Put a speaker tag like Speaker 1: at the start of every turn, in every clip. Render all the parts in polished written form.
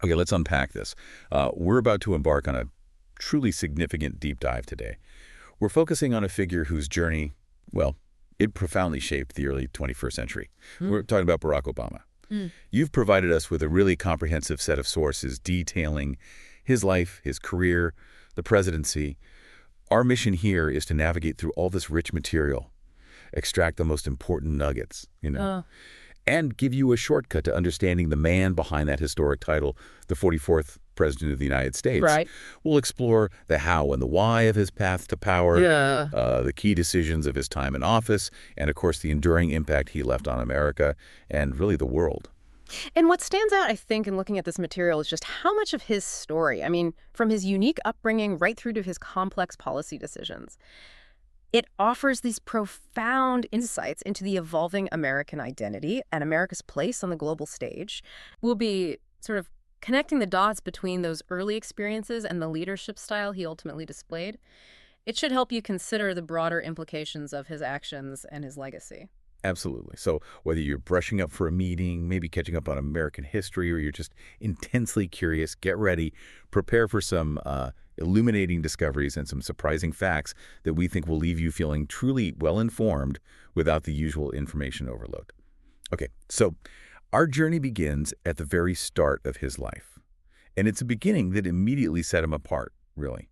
Speaker 1: Okay, let's unpack this. We're about to embark on a truly significant deep dive today. We're focusing on a figure whose journey, well, it profoundly shaped the early 21st century. We're talking about Barack Obama. You've provided us with a really comprehensive set of sources detailing his life, his career, the presidency. Our mission here is to navigate through all this rich material, extract the most important nuggets, and give you a shortcut to understanding the man behind that historic title, the 44th President of the United States.
Speaker 2: Right.
Speaker 1: We'll explore the how and the why of his path to power,
Speaker 2: Yeah.
Speaker 1: the key decisions of his time in office, and, of course, the enduring impact he left on America and really the world.
Speaker 2: And what stands out, I think, in looking at this material is just how much of his story, I mean, from his unique upbringing right through to his complex policy decisions, it offers these profound insights into the evolving American identity and America's place on the global stage. We'll be sort of connecting the dots between those early experiences and the leadership style he ultimately displayed. It should help you consider the broader implications of his actions and his legacy.
Speaker 1: Absolutely. So whether you're brushing up for a meeting, maybe catching up on American history, or you're just intensely curious, get ready. Prepare for some illuminating discoveries and some surprising facts that we think will leave you feeling truly well-informed without the usual information overload. Okay, so our journey begins at the very start of his life. And it's a beginning that immediately set him apart, really.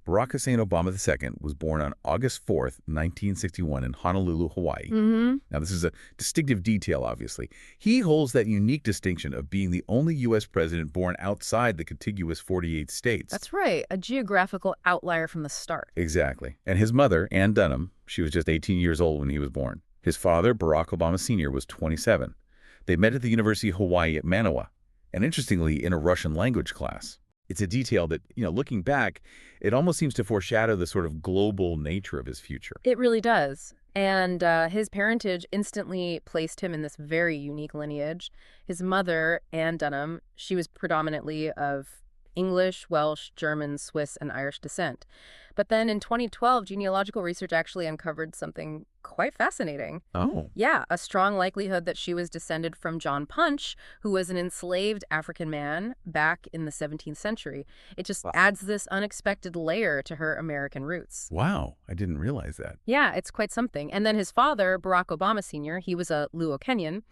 Speaker 1: Barack Hussein Obama II was born on August 4th, 1961 in Honolulu, Hawaii. Now, this is a distinctive detail, obviously. He holds that unique distinction of being the only U.S. president born outside the contiguous 48 states.
Speaker 2: That's right, a geographical outlier from the start.
Speaker 1: Exactly. And his mother, Ann Dunham, she was just 18 years old when he was born. His father, Barack Obama Sr., was 27. They met at the University of Hawaii at Manoa, and interestingly, in a Russian language class. It's a detail that, looking back, it almost seems to foreshadow the sort of global nature of his future.
Speaker 2: It really does. And his parentage instantly placed him in this very unique lineage. His mother, Ann Dunham, she was predominantly of English, Welsh, German, Swiss, and Irish descent. But then in 2012, genealogical research actually uncovered something quite fascinating.
Speaker 1: Oh.
Speaker 2: Yeah, a strong likelihood that she was descended from John Punch, who was an enslaved African man back in the 17th century. It just adds this unexpected layer to her American roots.
Speaker 1: Wow, I didn't realize that.
Speaker 2: Yeah, it's quite something. And then his father, Barack Obama Sr., he was a Luo Kenyan.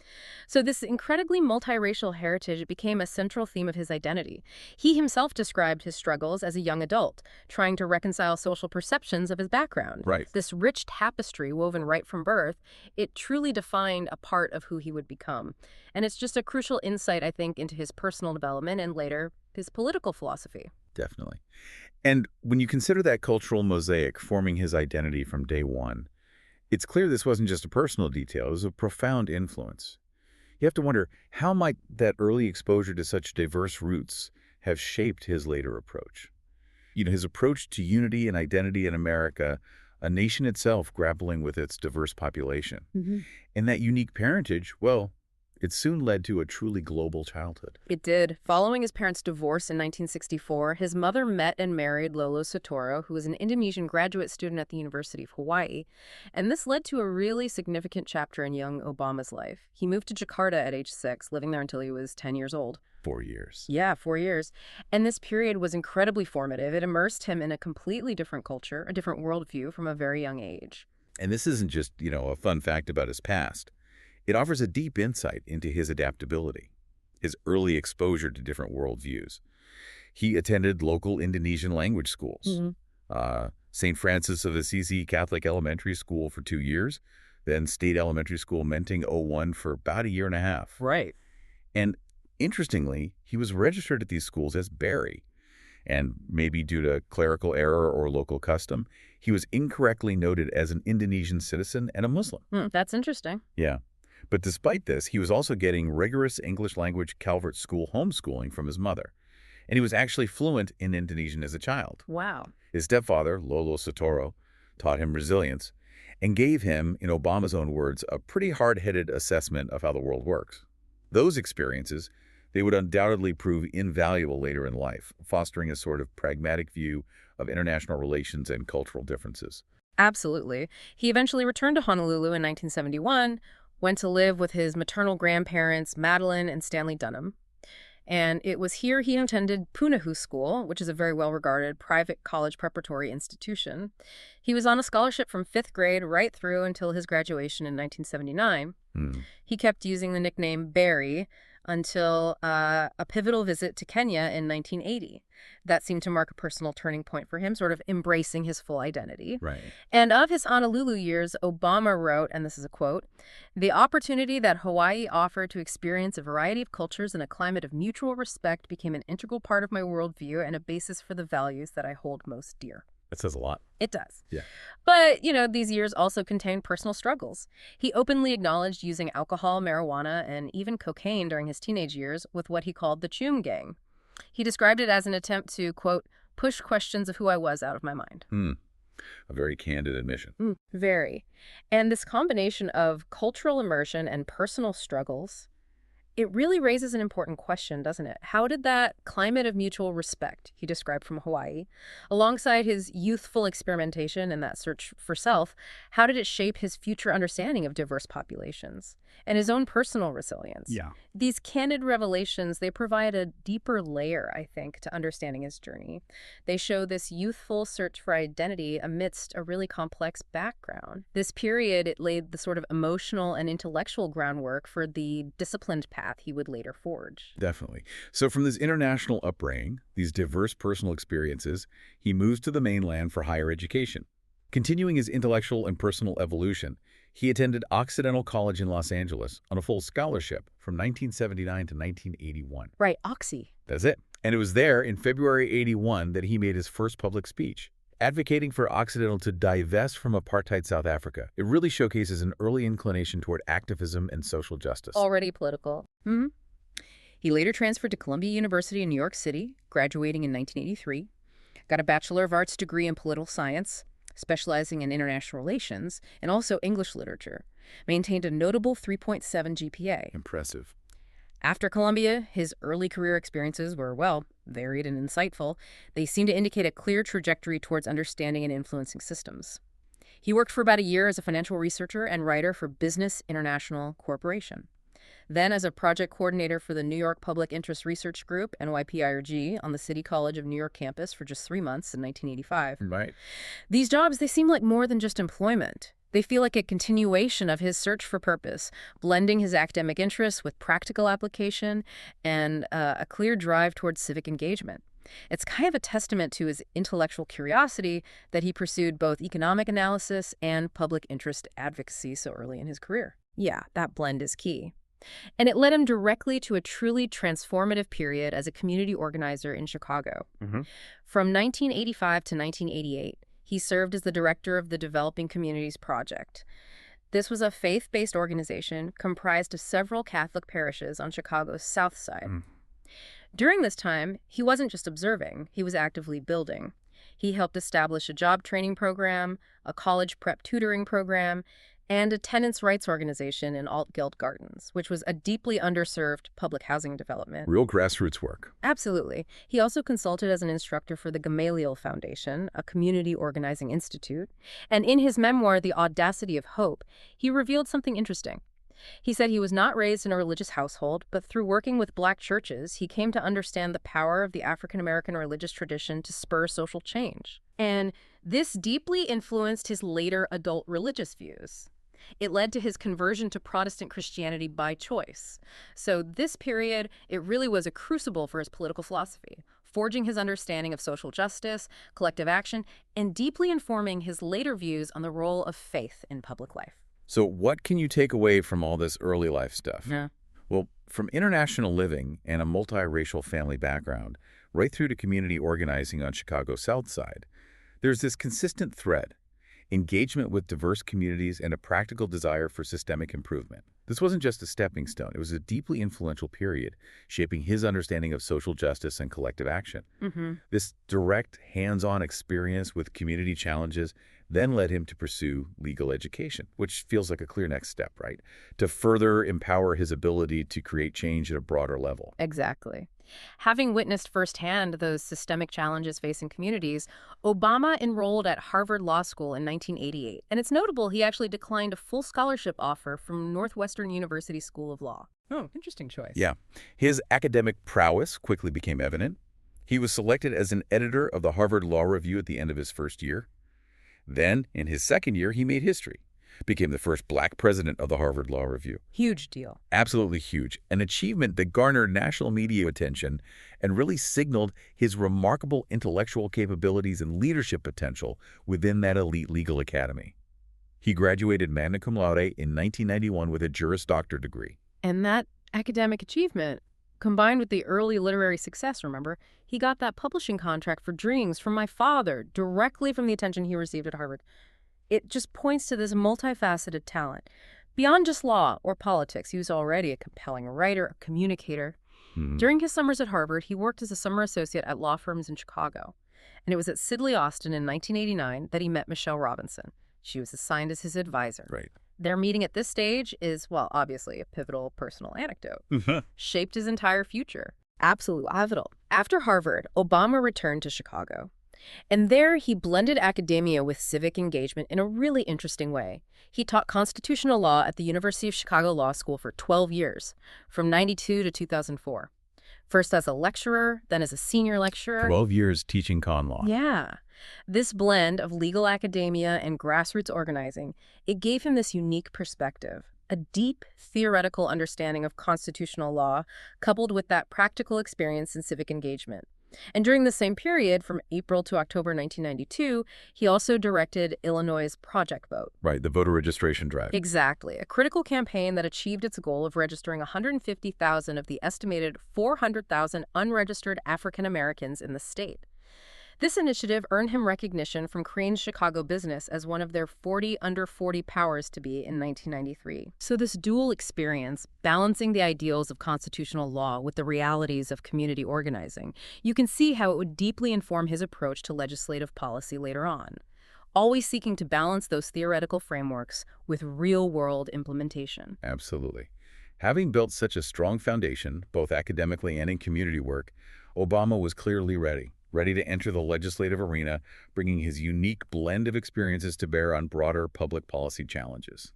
Speaker 2: So this incredibly multiracial heritage became a central theme of his identity. He himself described his struggles as a young adult, trying to reconcile social perceptions of his background.
Speaker 1: Right.
Speaker 2: This rich tapestry woven right from birth, it truly defined a part of who he would become. And it's just a crucial insight, I think, into his personal development and later his political philosophy.
Speaker 1: Definitely. And when you consider that cultural mosaic forming his identity from day one, it's clear this wasn't just a personal detail, it was a profound influence. You have to wonder, how might that early exposure to such diverse roots have shaped his later approach? His approach to unity and identity in America, a nation itself grappling with its diverse population. And that unique parentage, well, it soon led to a truly global childhood.
Speaker 2: It did. Following his parents' divorce in 1964, his mother met and married Lolo Soetoro, who was an Indonesian graduate student at the University of Hawaii. And this led to a really significant chapter in young Obama's life. He moved to Jakarta at age 6, living there until he was 10 years old.
Speaker 1: 4 years.
Speaker 2: Yeah, 4 years. And this period was incredibly formative. It immersed him in a completely different culture, a different worldview from a very young age.
Speaker 1: And this isn't just, a fun fact about his past. It offers a deep insight into his adaptability, his early exposure to different worldviews. He attended local Indonesian language schools, St. Francis of Assisi Catholic Elementary School for 2 years, then State Elementary School Menting 01 for about a year and a half.
Speaker 2: Right.
Speaker 1: And interestingly, he was registered at these schools as Barry. And maybe due to clerical error or local custom, he was incorrectly noted as an Indonesian citizen and a Muslim.
Speaker 2: That's interesting.
Speaker 1: Yeah. But despite this, he was also getting rigorous English language Calvert School homeschooling from his mother. And he was actually fluent in Indonesian as a child.
Speaker 2: Wow.
Speaker 1: His stepfather, Lolo Soetoro, taught him resilience and gave him, in Obama's own words, a pretty hard-headed assessment of how the world works. Those experiences, they would undoubtedly prove invaluable later in life, fostering a sort of pragmatic view of international relations and cultural differences.
Speaker 2: Absolutely. He eventually returned to Honolulu in 1971, went to live with his maternal grandparents, Madeline and Stanley Dunham. And it was here he attended Punahou School, which is a very well-regarded private college preparatory institution. He was on a scholarship from 5th grade right through until his graduation in 1979. He kept using the nickname Barry until a pivotal visit to Kenya in 1980. That seemed to mark a personal turning point for him, sort of embracing his full identity.
Speaker 1: Right.
Speaker 2: And of his Honolulu years, Obama wrote, and this is a quote, "The opportunity that Hawaii offered to experience a variety of cultures in a climate of mutual respect became an integral part of my worldview and a basis for the values that I hold most dear."
Speaker 1: That says a lot.
Speaker 2: It does.
Speaker 1: Yeah.
Speaker 2: But, these years also contained personal struggles. He openly acknowledged using alcohol, marijuana, and even cocaine during his teenage years with what he called the Choom Gang. He described it as an attempt to, quote, push questions of who I was out of my mind.
Speaker 1: A very candid admission.
Speaker 2: Very. And this combination of cultural immersion and personal struggles, it really raises an important question, doesn't it? How did that climate of mutual respect he described from Hawaii, alongside his youthful experimentation and that search for self, how did it shape his future understanding of diverse populations and his own personal resilience?
Speaker 3: Yeah.
Speaker 2: These candid revelations, they provide a deeper layer, I think, to understanding his journey. They show this youthful search for identity amidst a really complex background. This period, it laid the sort of emotional and intellectual groundwork for the disciplined path he would later forge.
Speaker 1: Definitely. So from this international upbringing, these diverse personal experiences, he moves to the mainland for higher education. Continuing his intellectual and personal evolution, he attended Occidental College in Los Angeles on a full scholarship from 1979 to 1981.
Speaker 2: Right, Oxy.
Speaker 1: That's it. And it was there in February 81 that he made his first public speech, advocating for Occidental to divest from apartheid South Africa. It really showcases an early inclination toward activism and social justice.
Speaker 2: Already political. He later transferred to Columbia University in New York City, graduating in 1983, got a Bachelor of Arts degree in political science, specializing in international relations, and also English literature, maintained a notable 3.7 GPA.
Speaker 1: Impressive.
Speaker 2: After Columbia, his early career experiences were, well, varied and insightful. They seem to indicate a clear trajectory towards understanding and influencing systems. He worked for about a year as a financial researcher and writer for Business International Corporation. Then as a project coordinator for the New York Public Interest Research Group, NYPIRG, on the City College of New York campus for just 3 months in 1985.
Speaker 1: Right.
Speaker 2: These jobs, they seem like more than just employment. They feel like a continuation of his search for purpose, blending his academic interests with practical application and a clear drive towards civic engagement. It's kind of a testament to his intellectual curiosity that he pursued both economic analysis and public interest advocacy so early in his career. Yeah, that blend is key. And it led him directly to a truly transformative period as a community organizer in Chicago. From 1985 to 1988, he served as the director of the Developing Communities Project. This was a faith-based organization comprised of several Catholic parishes on Chicago's South Side. During this time, he wasn't just observing, he was actively building. He helped establish a job training program, a college prep tutoring program, and a tenants' rights organization in Altgeld Gardens, which was a deeply underserved public housing development.
Speaker 1: Real grassroots work.
Speaker 2: Absolutely. He also consulted as an instructor for the Gamaliel Foundation, a community organizing institute. And in his memoir, The Audacity of Hope, he revealed something interesting. He said he was not raised in a religious household, but through working with Black churches, he came to understand the power of the African-American religious tradition to spur social change. And this deeply influenced his later adult religious views. It led to his conversion to Protestant Christianity by choice. So this period, it really was a crucible for his political philosophy, forging his understanding of social justice, collective action, and deeply informing his later views on the role of faith in public life.
Speaker 1: So what can you take away from all this early life stuff?
Speaker 2: Yeah.
Speaker 1: Well, from international living and a multiracial family background, right through to community organizing on Chicago's South Side, there's this consistent thread: engagement with diverse communities and a practical desire for systemic improvement. This wasn't just a stepping stone. It was a deeply influential period, shaping his understanding of social justice and collective action. This direct, hands-on experience with community challenges then led him to pursue legal education, which feels like a clear next step, right? To further empower his ability to create change at a broader level.
Speaker 2: Exactly. Having witnessed firsthand those systemic challenges facing communities, Obama enrolled at Harvard Law School in 1988. And it's notable he actually declined a full scholarship offer from Northwestern University School of Law. Oh, interesting choice.
Speaker 1: Yeah. His academic prowess quickly became evident. He was selected as an editor of the Harvard Law Review at the end of his first year. Then, in his second year, he made history, became the first black president of the Harvard Law Review.
Speaker 2: Huge deal.
Speaker 1: Absolutely huge. An achievement that garnered national media attention and really signaled his remarkable intellectual capabilities and leadership potential within that elite legal academy. He graduated magna cum laude in 1991 with a Juris Doctor degree.
Speaker 2: And that academic achievement, combined with the early literary success, remember, he got that publishing contract for Dreams from my father, directly from the attention he received at Harvard. It just points to this multifaceted talent. Beyond just law or politics, he was already a compelling writer, a communicator. During his summers at Harvard, he worked as a summer associate at law firms in Chicago. And it was at Sidley Austin in 1989 that he met Michelle Robinson. She was assigned as his advisor.
Speaker 1: Right.
Speaker 2: Their meeting at this stage is, well, obviously a pivotal personal anecdote. Shaped his entire future. Absolutely pivotal. After Harvard, Obama returned to Chicago. And there he blended academia with civic engagement in a really interesting way. He taught constitutional law at the University of Chicago Law School for 12 years, from 92 to 2004. First as a lecturer, then as a senior lecturer.
Speaker 1: 12 years teaching con law.
Speaker 2: Yeah. This blend of legal academia and grassroots organizing, it gave him this unique perspective, a deep theoretical understanding of constitutional law coupled with that practical experience in civic engagement. And during the same period, from April to October 1992, he also directed Illinois' Project Vote.
Speaker 1: Right, the voter registration drive.
Speaker 2: Exactly, a critical campaign that achieved its goal of registering 150,000 of the estimated 400,000 unregistered African Americans in the state. This initiative earned him recognition from Crain's Chicago Business as one of their 40 under 40 powers to be in 1993. So this dual experience, balancing the ideals of constitutional law with the realities of community organizing, you can see how it would deeply inform his approach to legislative policy later on, always seeking to balance those theoretical frameworks with real-world implementation.
Speaker 1: Absolutely. Having built such a strong foundation, both academically and in community work, Obama was clearly ready to enter the legislative arena, bringing his unique blend of experiences to bear on broader public policy challenges.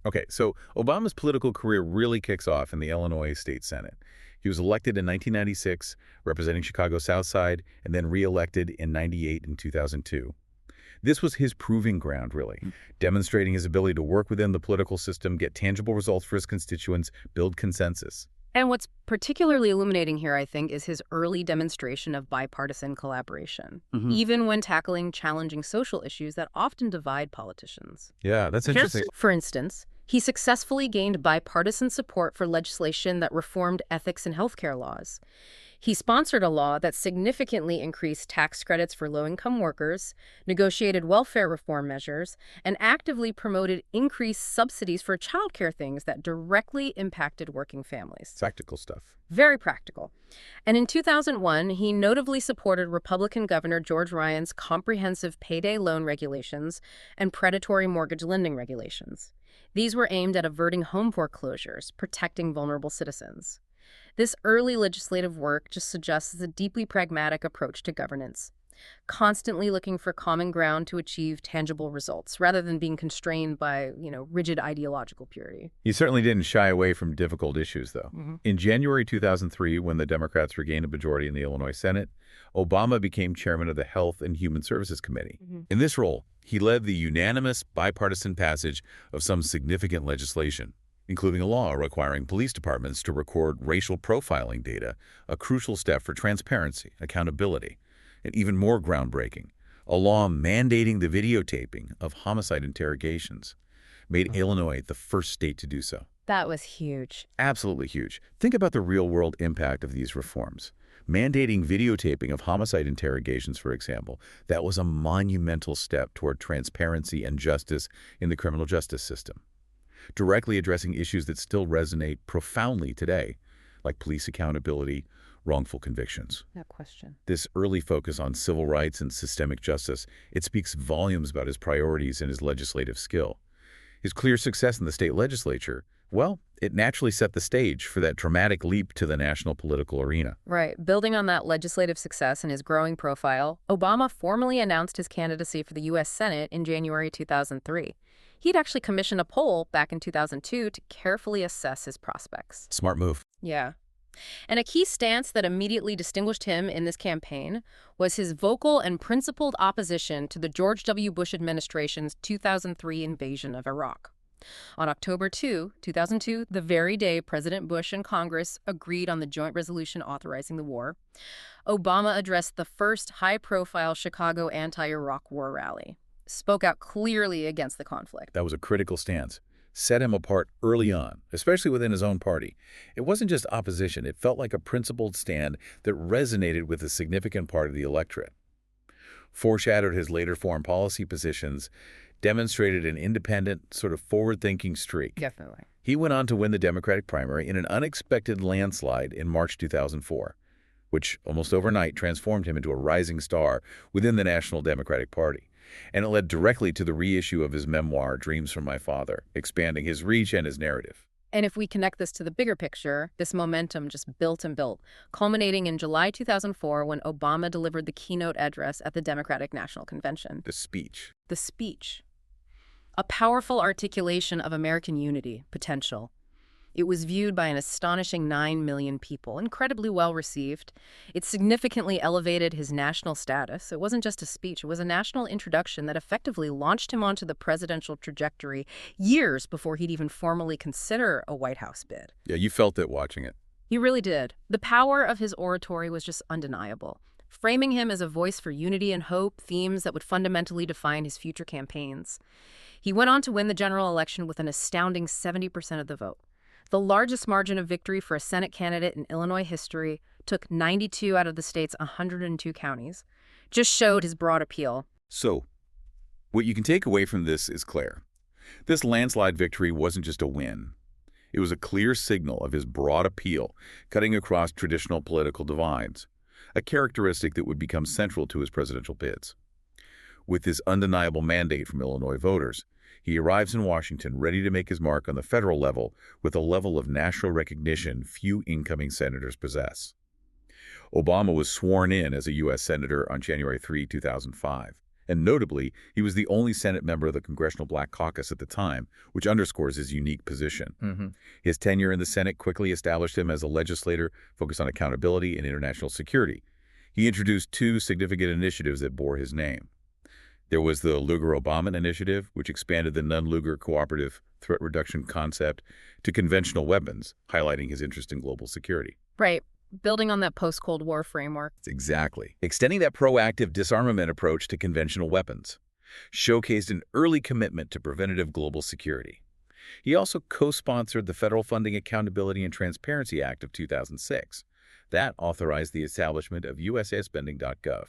Speaker 1: Okay, so Obama's political career really kicks off in the Illinois State Senate. He was elected in 1996, representing Chicago's South Side, and then re-elected in 98 and 2002. This was his proving ground, really, demonstrating his ability to work within the political system, get tangible results for his constituents, build consensus.
Speaker 2: And what's particularly illuminating here, I think, is his early demonstration of bipartisan collaboration, even when tackling challenging social issues that often divide politicians.
Speaker 1: Yeah, that's interesting.
Speaker 2: For instance, he successfully gained bipartisan support for legislation that reformed ethics and healthcare laws. He sponsored a law that significantly increased tax credits for low-income workers, negotiated welfare reform measures, and actively promoted increased subsidies for childcare things that directly impacted working families.
Speaker 1: Practical stuff.
Speaker 2: Very practical. And in 2001, he notably supported Republican Governor George Ryan's comprehensive payday loan regulations and predatory mortgage lending regulations. These were aimed at averting home foreclosures, protecting vulnerable citizens. This early legislative work just suggests a deeply pragmatic approach to governance, constantly looking for common ground to achieve tangible results, rather than being constrained by, rigid ideological purity.
Speaker 1: He certainly didn't shy away from difficult issues, though. In January 2003, when the Democrats regained a majority in the Illinois Senate, Obama became chairman of the Health and Human Services Committee. In this role, he led the unanimous bipartisan passage of some significant legislation, including a law requiring police departments to record racial profiling data, a crucial step for transparency, accountability, and even more groundbreaking, a law mandating the videotaping of homicide interrogations, made Illinois the first state to do so.
Speaker 2: That was huge.
Speaker 1: Absolutely huge. Think about the real-world impact of these reforms. Mandating videotaping of homicide interrogations, for example, that was a monumental step toward transparency and justice in the criminal justice system, directly addressing issues that still resonate profoundly today, like police accountability, wrongful convictions.
Speaker 2: No question.
Speaker 1: This early focus on civil rights and systemic justice, it speaks volumes about his priorities and his legislative skill. His clear success in the state legislature, Well, it naturally set the stage for that dramatic leap to the national political arena.
Speaker 2: Right. Building on that legislative success and his growing profile, Obama formally announced his candidacy for the U.S. Senate in January 2003. He'd actually commissioned a poll back in 2002 to carefully assess his prospects.
Speaker 1: Smart move.
Speaker 2: Yeah. And a key stance that immediately distinguished him in this campaign was his vocal and principled opposition to the George W. Bush administration's 2003 invasion of Iraq. On October 2, 2002, the very day President Bush and Congress agreed on the joint resolution authorizing the war, Obama addressed the first high-profile Chicago anti-Iraq war rally, spoke out clearly against the conflict.
Speaker 1: That was a critical stance. Set him apart early on, especially within his own party. It wasn't just opposition. It felt like a principled stand that resonated with a significant part of the electorate. Foreshadowed his later foreign policy positions, demonstrated an independent, sort of forward-thinking streak.
Speaker 2: Definitely.
Speaker 1: He went on to win the Democratic primary in an unexpected landslide in March 2004, which almost overnight transformed him into a rising star within the National Democratic Party. And it led directly to the reissue of his memoir, Dreams from My Father, expanding his reach and his narrative.
Speaker 2: And if we connect this to the bigger picture, this momentum just built and built, culminating in July 2004 when Obama delivered the keynote address at the Democratic National Convention.
Speaker 1: The speech.
Speaker 2: The speech. A powerful articulation of American unity, potential. It was viewed by an astonishing 9 million people, incredibly well received. It significantly elevated his national status. It wasn't just a speech, it was a national introduction that effectively launched him onto the presidential trajectory years before he'd even formally consider a White House bid.
Speaker 1: Yeah, you felt it watching it.
Speaker 2: He really did. The power of his oratory was just undeniable, framing him as a voice for unity and hope, themes that would fundamentally define his future campaigns. He went on to win the general election with an astounding 70% of the vote. The largest margin of victory for a Senate candidate in Illinois history, took 92 out of the state's 102 counties. Just showed his broad appeal.
Speaker 1: So, what you can take away from this is clear. This landslide victory wasn't just a win. It was a clear signal of his broad appeal, cutting across traditional political divides, a characteristic that would become central to his presidential bids. With this undeniable mandate from Illinois voters, he arrives in Washington ready to make his mark on the federal level with a level of national recognition few incoming senators possess. Obama was sworn in as a U.S. Senator on January 3, 2005, and notably, he was the only Senate member of the Congressional Black Caucus at the time, which underscores his unique position. His tenure in the Senate quickly established him as a legislator focused on accountability and international security. He introduced two significant initiatives that bore his name. There was the Lugar-Obama Initiative, which expanded the non-Lugar cooperative threat reduction concept to conventional weapons, highlighting his interest in global security.
Speaker 2: Right. Building on that post-Cold War framework.
Speaker 1: Exactly. Extending that proactive disarmament approach to conventional weapons, showcased an early commitment to preventative global security. He also co-sponsored the Federal Funding Accountability and Transparency Act of 2006. That authorized the establishment of USAspending.gov,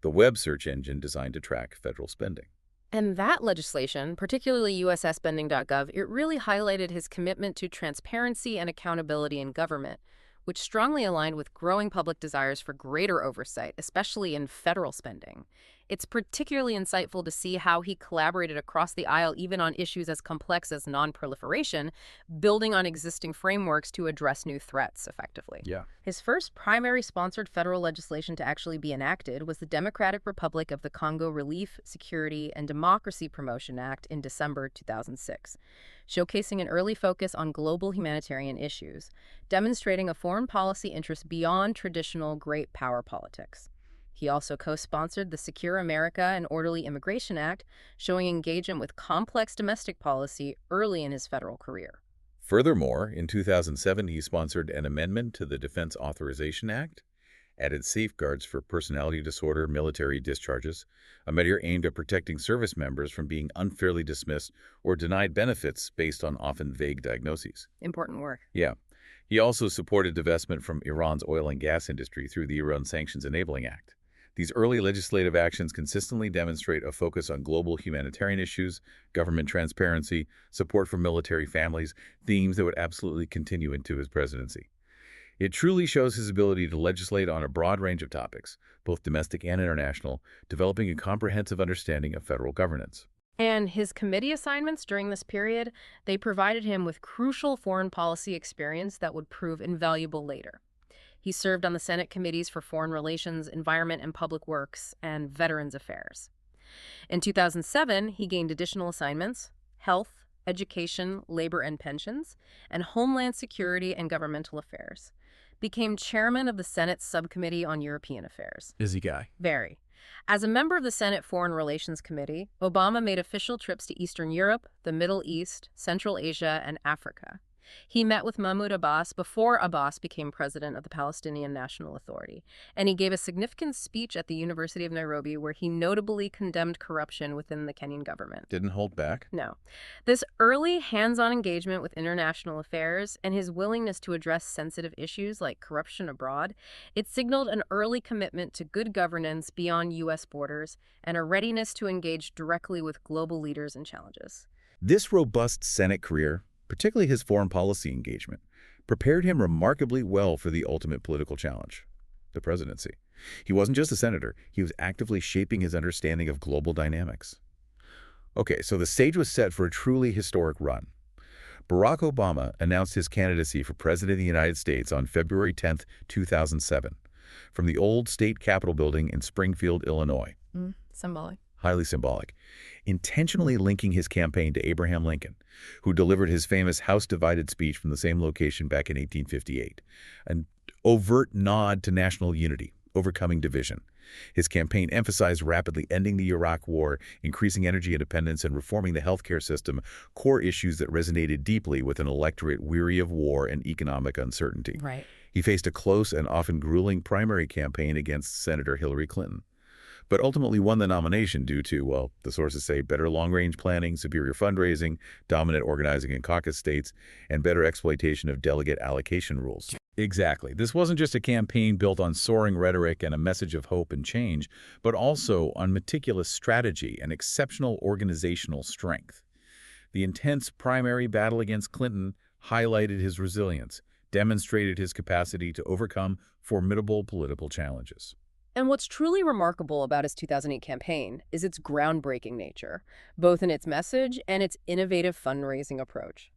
Speaker 1: the web search engine designed to track federal spending.
Speaker 2: And that legislation, particularly USAspending.gov, it really highlighted his commitment to transparency and accountability in government, which strongly aligned with growing public desires for greater oversight, especially in federal spending. It's particularly insightful to see how he collaborated across the aisle even on issues as complex as non-proliferation, building on existing frameworks to address new threats effectively.
Speaker 1: Yeah.
Speaker 2: His first primary sponsored federal legislation to actually be enacted was the Democratic Republic of the Congo Relief, Security, and Democracy Promotion Act in December 2006, showcasing an early focus on global humanitarian issues, demonstrating a foreign policy interest beyond traditional great power politics. He also co-sponsored the Secure America and Orderly Immigration Act, showing engagement with complex domestic policy early in his federal career.
Speaker 1: Furthermore, in 2007, he sponsored an amendment to the Defense Authorization Act, added safeguards for personality disorder military discharges, a measure aimed at protecting service members from being unfairly dismissed or denied benefits based on often vague diagnoses.
Speaker 2: Important work.
Speaker 1: Yeah. He also supported divestment from Iran's oil and gas industry through the Iran Sanctions Enabling Act. These early legislative actions consistently demonstrate a focus on global humanitarian issues, government transparency, support for military families, themes that would absolutely continue into his presidency. It truly shows his ability to legislate on a broad range of topics, both domestic and international, developing a comprehensive understanding of federal governance.
Speaker 2: And his committee assignments during this period, they provided him with crucial foreign policy experience that would prove invaluable later. He served on the Senate committees for Foreign Relations, Environment and Public Works, and Veterans Affairs. In 2007, he gained additional assignments: health, education, labor and pensions, and homeland security and governmental affairs. Became chairman of the Senate's Subcommittee on European Affairs.
Speaker 1: Busy guy.
Speaker 2: Very. As a member of the Senate Foreign Relations Committee, Obama made official trips to Eastern Europe, the Middle East, Central Asia, and Africa. He met with Mahmoud Abbas before Abbas became president of the Palestinian National Authority, and he gave a significant speech at the University of Nairobi where he notably condemned corruption within the Kenyan government.
Speaker 1: Didn't hold back.
Speaker 2: No. This early hands-on engagement with international affairs and his willingness to address sensitive issues like corruption abroad, it signaled an early commitment to good governance beyond U.S. borders and a readiness to engage directly with global leaders and challenges.
Speaker 1: This robust Senate career, particularly his foreign policy engagement, prepared him remarkably well for the ultimate political challenge, the presidency. He wasn't just a senator, he was actively shaping his understanding of global dynamics. Okay, so the stage was set for a truly historic run. Barack Obama announced his candidacy for President of the United States on February 10, 2007, from the old state Capitol building in Springfield, Illinois.
Speaker 2: Symbolic.
Speaker 1: Highly symbolic, intentionally linking his campaign to Abraham Lincoln, who delivered his famous House Divided speech from the same location back in 1858, an overt nod to national unity, overcoming division. His campaign emphasized rapidly ending the Iraq War, increasing energy independence, and reforming the healthcare system, core issues that resonated deeply with an electorate weary of war and economic uncertainty.
Speaker 2: Right.
Speaker 1: He faced a close and often grueling primary campaign against Senator Hillary Clinton, but ultimately won the nomination due to, well, the sources say, better long-range planning, superior fundraising, dominant organizing in caucus states, and better exploitation of delegate allocation rules. Exactly. This wasn't just a campaign built on soaring rhetoric and a message of hope and change, but also on meticulous strategy and exceptional organizational strength. The intense primary battle against Clinton highlighted his resilience, demonstrated his capacity to overcome formidable political challenges.
Speaker 2: And what's truly remarkable about his 2008 campaign is its groundbreaking nature, both in its message and its innovative fundraising approach.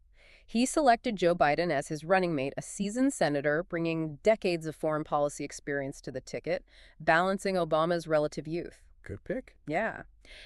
Speaker 2: He selected Joe Biden as his running mate, a seasoned senator bringing decades of foreign policy experience to the ticket, balancing Obama's relative youth.
Speaker 1: Good pick.
Speaker 2: Yeah.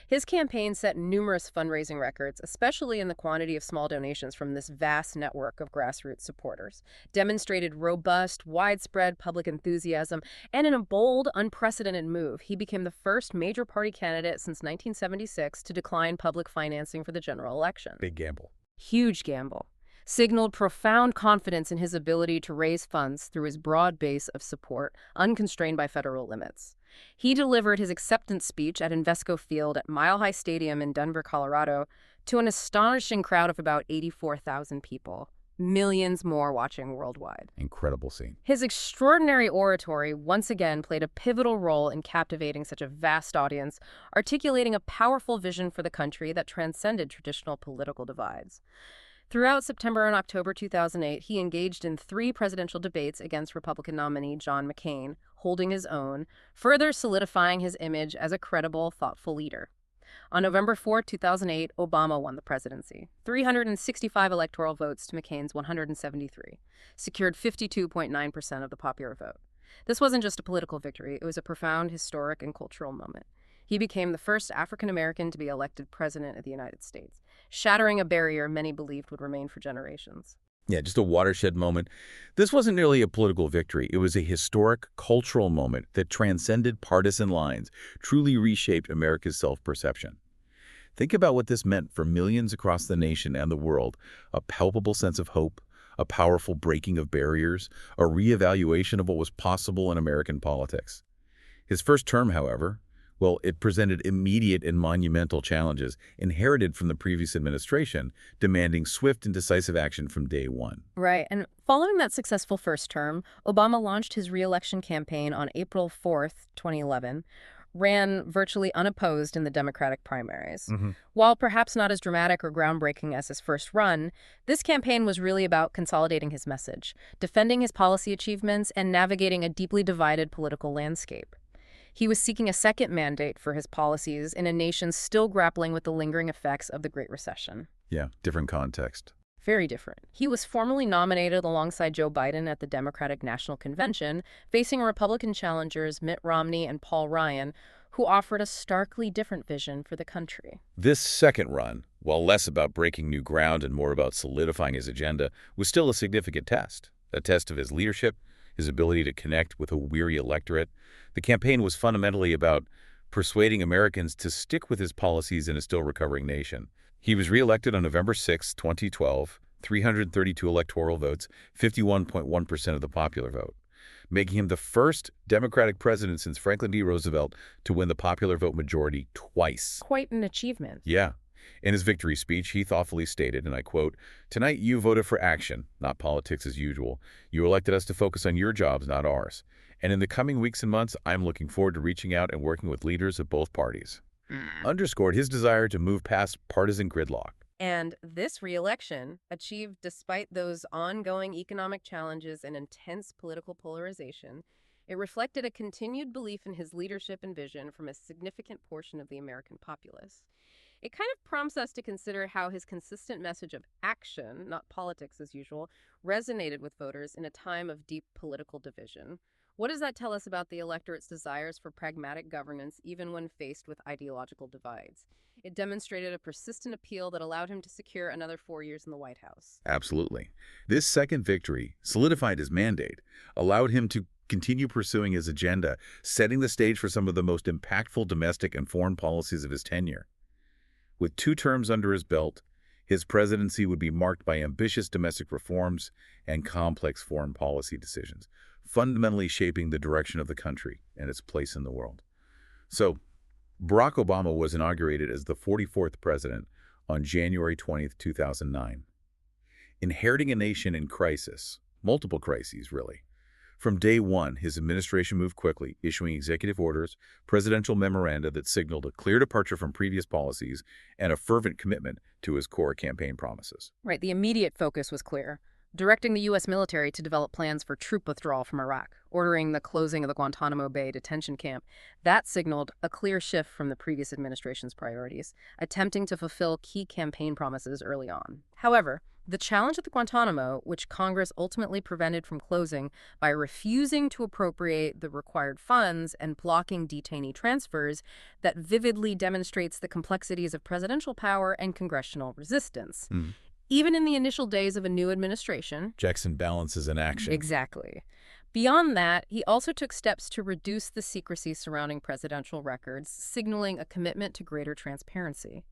Speaker 2: His campaign set numerous fundraising records, especially in the quantity of small donations from this vast network of grassroots supporters, demonstrated robust, widespread public enthusiasm, and in a bold, unprecedented move, he became the first major party candidate since 1976 to decline public financing for the general election.
Speaker 1: Big gamble.
Speaker 2: Huge gamble. Signaled profound confidence in his ability to raise funds through his broad base of support, unconstrained by federal limits. He delivered his acceptance speech at Invesco Field at Mile High Stadium in Denver, Colorado, to an astonishing crowd of about 84,000 people, millions more watching worldwide.
Speaker 1: Incredible scene.
Speaker 2: His extraordinary oratory once again played a pivotal role in captivating such a vast audience, articulating a powerful vision for the country that transcended traditional political divides. Throughout September and October 2008, he engaged in 3 presidential debates against Republican nominee John McCain, holding his own, further solidifying his image as a credible, thoughtful leader. On November 4, 2008, Obama won the presidency, 365 electoral votes to McCain's 173, secured 52.9% of the popular vote. This wasn't just a political victory, it was a profound historic and cultural moment. He became the first African-American to be elected president of the United States, shattering a barrier many believed would remain for generations.
Speaker 1: Yeah, just a watershed moment. This wasn't merely a political victory. It was a historic, cultural moment that transcended partisan lines, truly reshaped America's self-perception. Think about what this meant for millions across the nation and the world. A palpable sense of hope, a powerful breaking of barriers, a reevaluation of what was possible in American politics. His first term, however, well, it presented immediate and monumental challenges inherited from the previous administration, demanding swift and decisive action from day one.
Speaker 2: Right, and following that successful first term, Obama launched his re-election campaign on April 4th, 2011, ran virtually unopposed in the Democratic primaries. While perhaps not as dramatic or groundbreaking as his first run, this campaign was really about consolidating his message, defending his policy achievements, and navigating a deeply divided political landscape. He was seeking a second mandate for his policies in a nation still grappling with the lingering effects of the Great Recession.
Speaker 1: Yeah, different context.
Speaker 2: Very different. He was formally nominated alongside Joe Biden at the Democratic National Convention, facing Republican challengers Mitt Romney and Paul Ryan, who offered a starkly different vision for the country.
Speaker 1: This second run, while less about breaking new ground and more about solidifying his agenda, was still a significant test. A test of his leadership, his ability to connect with a weary electorate. The campaign was fundamentally about persuading Americans to stick with his policies in a still recovering nation. He was reelected on November 6, 2012, 332 electoral votes, 51.1% of the popular vote, making him the first Democratic president since Franklin D. Roosevelt to win the popular vote majority twice.
Speaker 2: Quite an achievement.
Speaker 1: Yeah. In his victory speech, he thoughtfully stated, and I quote, "Tonight you voted for action, not politics as usual. You elected us to focus on your jobs, not ours. And in the coming weeks and months, I'm looking forward to reaching out and working with leaders of both parties." Underscored his desire to move past partisan gridlock.
Speaker 2: And this re-election, achieved despite those ongoing economic challenges and intense political polarization, it reflected a continued belief in his leadership and vision from a significant portion of the American populace. It kind of prompts us to consider how his consistent message of action, not politics as usual, resonated with voters in a time of deep political division. What does that tell us about the electorate's desires for pragmatic governance even when faced with ideological divides? It demonstrated a persistent appeal that allowed him to secure another 4 years in the White House.
Speaker 1: Absolutely. This second victory solidified his mandate, allowed him to continue pursuing his agenda, setting the stage for some of the most impactful domestic and foreign policies of his tenure. With 2 terms under his belt, his presidency would be marked by ambitious domestic reforms and complex foreign policy decisions, fundamentally shaping the direction of the country and its place in the world. So, Barack Obama was inaugurated as the 44th president on January 20, 2009. Inheriting a nation in crisis, multiple crises really. From day one, his administration moved quickly, issuing executive orders, presidential memoranda that signaled a clear departure from previous policies, and a fervent commitment to his core campaign promises.
Speaker 2: Right, the immediate focus was clear. Directing the U.S. military to develop plans for troop withdrawal from Iraq, ordering the closing of the Guantanamo Bay detention camp. That signaled a clear shift from the previous administration's priorities, attempting to fulfill key campaign promises early on. However, the challenge at the Guantanamo, which Congress ultimately prevented from closing by refusing to appropriate the required funds and blocking detainee transfers, that vividly demonstrates the complexities of presidential power and congressional resistance. Even in the initial days of a new administration.
Speaker 1: Checks and balances in action.
Speaker 2: Exactly. Beyond that, he also took steps to reduce the secrecy surrounding presidential records, signaling a commitment to greater transparency.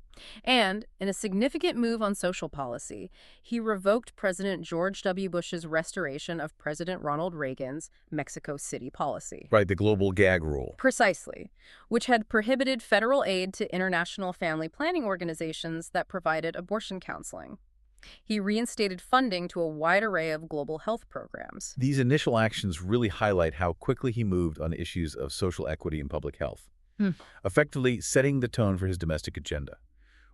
Speaker 2: And, in a significant move on social policy, he revoked President George W. Bush's restoration of President Ronald Reagan's Mexico City policy.
Speaker 1: Right, the global gag rule.
Speaker 2: Precisely, which had prohibited federal aid to international family planning organizations that provided abortion counseling. He reinstated funding to a wide array of global health programs.
Speaker 1: These initial actions really highlight how quickly he moved on issues of social equity and public health, effectively setting the tone for his domestic agenda.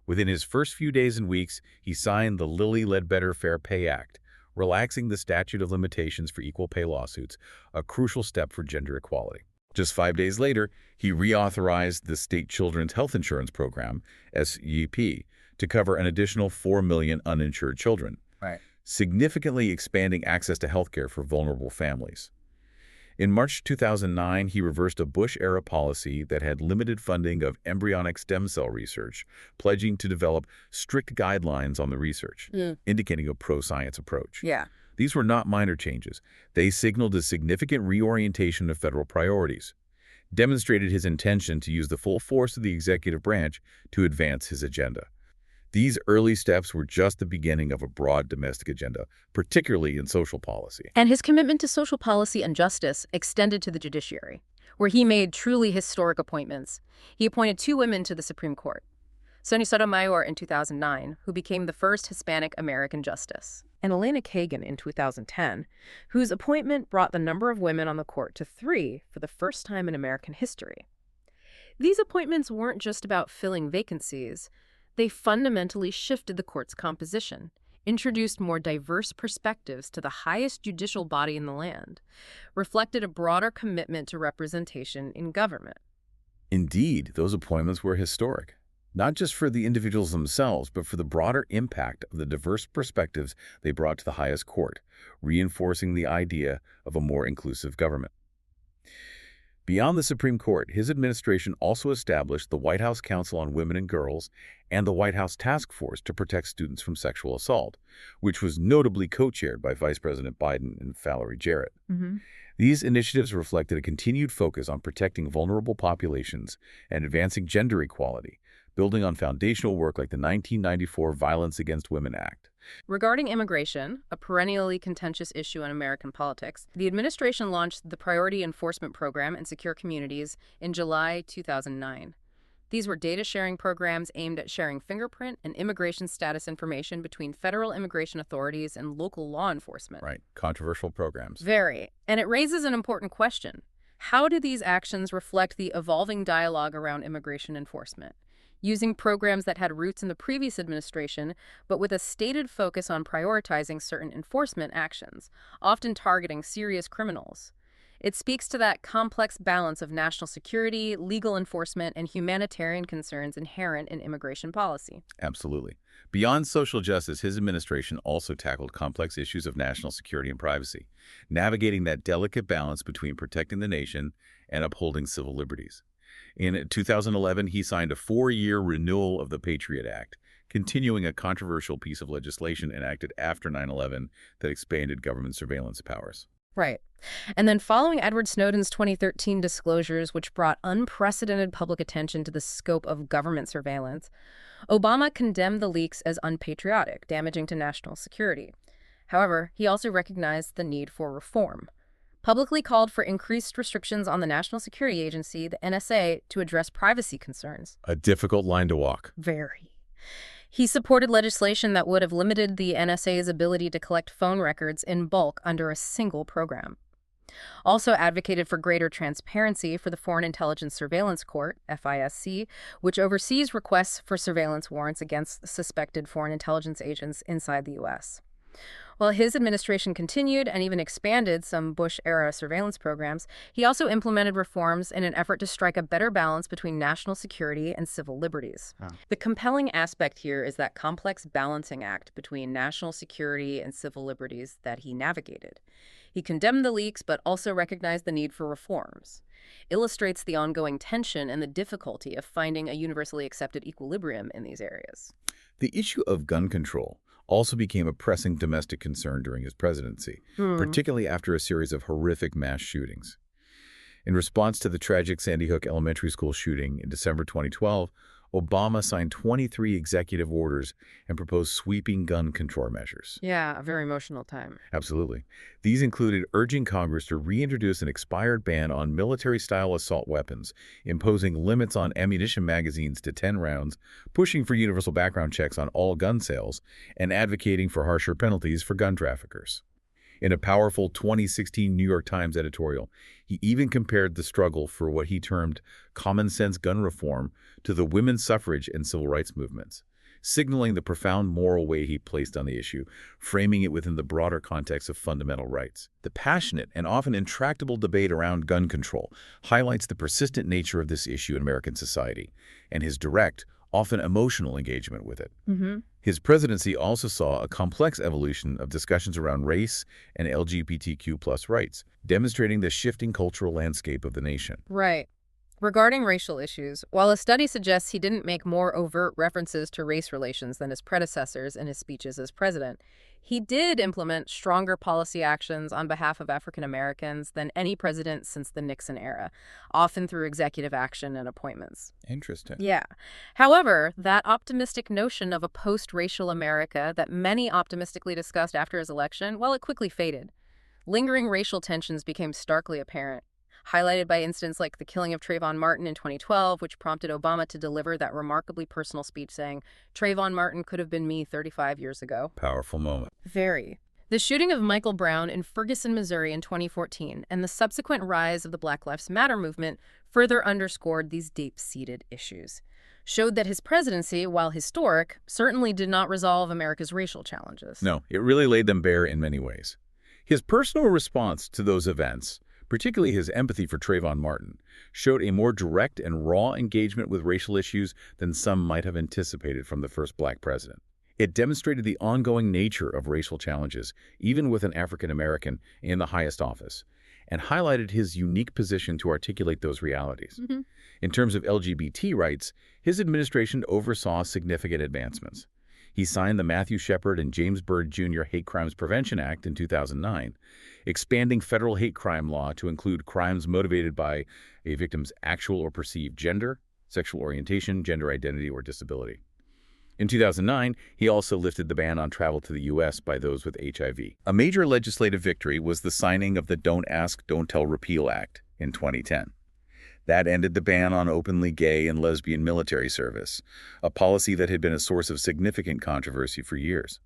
Speaker 1: Within his first few days and weeks, he signed the Lilly Ledbetter Fair Pay Act, relaxing the statute of limitations for equal pay lawsuits, a crucial step for gender equality. Just 5 days later, he reauthorized the State Children's Health Insurance Program, SEP, to cover an additional 4 million uninsured children, significantly expanding access to health care for vulnerable families. In March 2009, he reversed a Bush-era policy that had limited funding of embryonic stem cell research, pledging to develop strict guidelines on the research, indicating a pro-science approach. These were not minor changes. They signaled a significant reorientation of federal priorities, demonstrated his intention to use the full force of the executive branch to advance his agenda. These early steps were just the beginning of a broad domestic agenda, particularly in social policy.
Speaker 2: And his commitment to social policy and justice extended to the judiciary, where he made truly historic appointments. He appointed 2 women to the Supreme Court, Sonia Sotomayor in 2009, who became the first Hispanic-American justice, and Elena Kagan in 2010, whose appointment brought the number of women on the court to 3 for the first time in American history. These appointments weren't just about filling vacancies. They fundamentally shifted the court's composition, introduced more diverse perspectives to the highest judicial body in the land, reflected a broader commitment to representation in government.
Speaker 1: Indeed, those appointments were historic, not just for the individuals themselves, but for the broader impact of the diverse perspectives they brought to the highest court, reinforcing the idea of a more inclusive government. Beyond the Supreme Court, his administration also established the White House Council on Women and Girls and the White House Task Force to protect students from sexual assault, which was notably co-chaired by Vice President Biden and Valerie Jarrett. These initiatives reflected a continued focus on protecting vulnerable populations and advancing gender equality, building on foundational work like the 1994 Violence Against Women Act.
Speaker 2: Regarding immigration, a perennially contentious issue in American politics, the administration launched the Priority Enforcement Program in Secure Communities in July 2009. These were data-sharing programs aimed at sharing fingerprint and immigration status information between federal immigration authorities and local law enforcement.
Speaker 1: Right. Controversial programs.
Speaker 2: Very. And it raises an important question. How do these actions reflect the evolving dialogue around immigration enforcement? Using programs that had roots in the previous administration, but with a stated focus on prioritizing certain enforcement actions, often targeting serious criminals. It speaks to that complex balance of national security, legal enforcement, and humanitarian concerns inherent in immigration policy.
Speaker 1: Absolutely. Beyond social justice, his administration also tackled complex issues of national security and privacy, navigating that delicate balance between protecting the nation and upholding civil liberties. In 2011, he signed a 4-year renewal of the Patriot Act, continuing a controversial piece of legislation enacted after 9/11 that expanded government surveillance powers.
Speaker 2: Right. And then following Edward Snowden's 2013 disclosures, which brought unprecedented public attention to the scope of government surveillance, Obama condemned the leaks as unpatriotic, damaging to national security. However, he also recognized the need for reform. Publicly called for increased restrictions on the National Security Agency, the NSA, to address privacy concerns.
Speaker 1: A difficult line to walk.
Speaker 2: Very. He supported legislation that would have limited the NSA's ability to collect phone records in bulk under a single program. Also advocated for greater transparency for the Foreign Intelligence Surveillance Court, FISC, which oversees requests for surveillance warrants against suspected foreign intelligence agents inside the U.S. While his administration continued and even expanded some Bush-era surveillance programs, he also implemented reforms in an effort to strike a better balance between national security and civil liberties. The compelling aspect here is that complex balancing act between national security and civil liberties that he navigated. He condemned the leaks, but also recognized the need for reforms. Illustrates the ongoing tension and the difficulty of finding a universally accepted equilibrium in these areas.
Speaker 1: The issue of gun control also became a pressing domestic concern during his presidency, particularly after a series of horrific mass shootings. In response to the tragic Sandy Hook Elementary School shooting in December 2012, Obama signed 23 executive orders and proposed sweeping gun control measures.
Speaker 2: Yeah, a very emotional time.
Speaker 1: Absolutely. These included urging Congress to reintroduce an expired ban on military-style assault weapons, imposing limits on ammunition magazines to 10 rounds, pushing for universal background checks on all gun sales, and advocating for harsher penalties for gun traffickers. In a powerful 2016 New York Times editorial, he even compared the struggle for what he termed common-sense gun reform to the women's suffrage and civil rights movements, signaling the profound moral weight he placed on the issue, framing it within the broader context of fundamental rights. The passionate and often intractable debate around gun control highlights the persistent nature of this issue in American society and his direct, often emotional engagement with it. His presidency also saw a complex evolution of discussions around race and LGBTQ+ rights, demonstrating the shifting cultural landscape of the nation.
Speaker 2: Right. Regarding racial issues, while a study suggests he didn't make more overt references to race relations than his predecessors in his speeches as president, he did implement stronger policy actions on behalf of African Americans than any president since the Nixon era, often through executive action and appointments.
Speaker 1: Interesting.
Speaker 2: Yeah. However, that optimistic notion of a post-racial America that many optimistically discussed after his election, well, it quickly faded. Lingering racial tensions became starkly apparent, highlighted by incidents like the killing of Trayvon Martin in 2012, which prompted Obama to deliver that remarkably personal speech saying, "Trayvon Martin could have been me 35 years ago."
Speaker 1: Powerful moment.
Speaker 2: Very. The shooting of Michael Brown in Ferguson, Missouri in 2014 and the subsequent rise of the Black Lives Matter movement further underscored these deep-seated issues. showed that his presidency, while historic, certainly did not resolve America's racial challenges.
Speaker 1: No, it really laid them bare in many ways. His personal response to those events, particularly his empathy for Trayvon Martin, showed a more direct and raw engagement with racial issues than some might have anticipated from the first black president. It demonstrated the ongoing nature of racial challenges, even with an African American in the highest office, and highlighted his unique position to articulate those realities. In terms of LGBT rights, his administration oversaw significant advancements. He signed the Matthew Shepard and James Byrd Jr. Hate Crimes Prevention Act in 2009, expanding federal hate crime law to include crimes motivated by a victim's actual or perceived gender, sexual orientation, gender identity, or disability. In 2009, he also lifted the ban on travel to the U.S. by those with HIV. A major legislative victory was the signing of the Don't Ask, Don't Tell Repeal Act in 2010. That ended the ban on openly gay and lesbian military service, a policy that had been a source of significant controversy for years.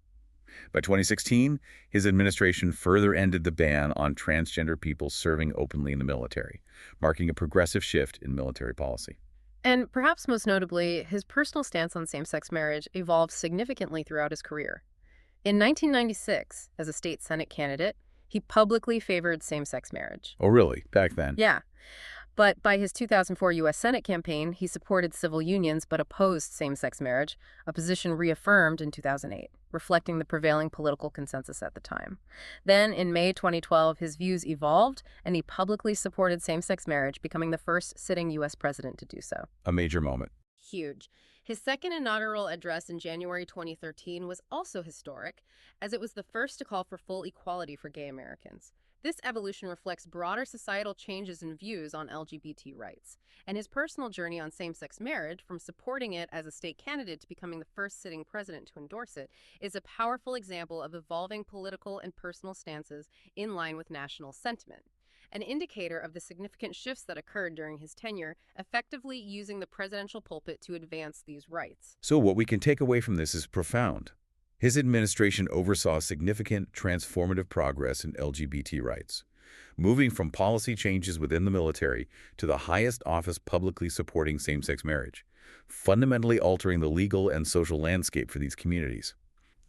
Speaker 1: By 2016, his administration further ended the ban on transgender people serving openly in the military, marking a progressive shift in military policy.
Speaker 2: And perhaps most notably, his personal stance on same-sex marriage evolved significantly throughout his career. In 1996, as a state Senate candidate, he publicly favored same-sex marriage.
Speaker 1: Oh, really? Back then?
Speaker 2: Yeah. But by his 2004 U.S. Senate campaign, he supported civil unions but opposed same-sex marriage, a position reaffirmed in 2008, reflecting the prevailing political consensus at the time. Then, in May 2012, his views evolved, and he publicly supported same-sex marriage, becoming the first sitting U.S. president to do so.
Speaker 1: A major moment.
Speaker 2: Huge. His second inaugural address in January 2013 was also historic, as it was the first to call for full equality for gay Americans. This evolution reflects broader societal changes in views on LGBT rights, and his personal journey on same-sex marriage, from supporting it as a state candidate to becoming the first sitting president to endorse it, is a powerful example of evolving political and personal stances in line with national sentiment, an indicator of the significant shifts that occurred during his tenure, effectively using the presidential pulpit to advance these rights.
Speaker 1: So what we can take away from this is profound. His administration oversaw significant transformative progress in LGBT rights, moving from policy changes within the military to the highest office publicly supporting same-sex marriage, fundamentally altering the legal and social landscape for these communities.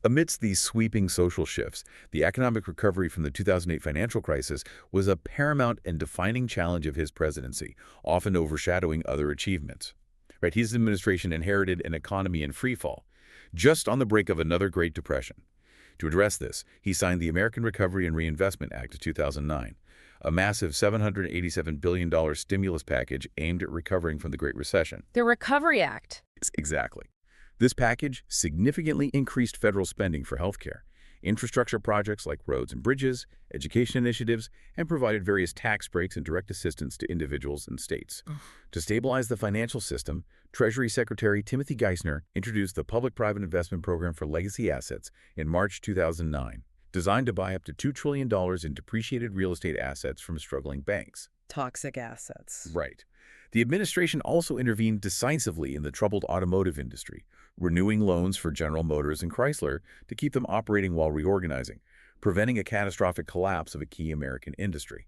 Speaker 1: Amidst these sweeping social shifts, the economic recovery from the 2008 financial crisis was a paramount and defining challenge of his presidency, often overshadowing other achievements. His administration inherited an economy in freefall, just on the brink of another Great Depression. To address this, he signed the American Recovery and Reinvestment Act of 2009, a massive $787 billion stimulus package aimed at recovering from the Great Recession.
Speaker 2: The Recovery Act.
Speaker 1: Exactly. This package significantly increased federal spending for healthcare, infrastructure projects like roads and bridges, education initiatives, and provided various tax breaks and direct assistance to individuals and states. To stabilize the financial system, Treasury Secretary Timothy Geithner introduced the Public-Private Investment Program for Legacy Assets in March 2009, designed to buy up to $2 trillion in depreciated real estate assets from struggling banks.
Speaker 2: Toxic assets.
Speaker 1: Right. The administration also intervened decisively in the troubled automotive industry, renewing loans for General Motors and Chrysler to keep them operating while reorganizing, preventing a catastrophic collapse of a key American industry.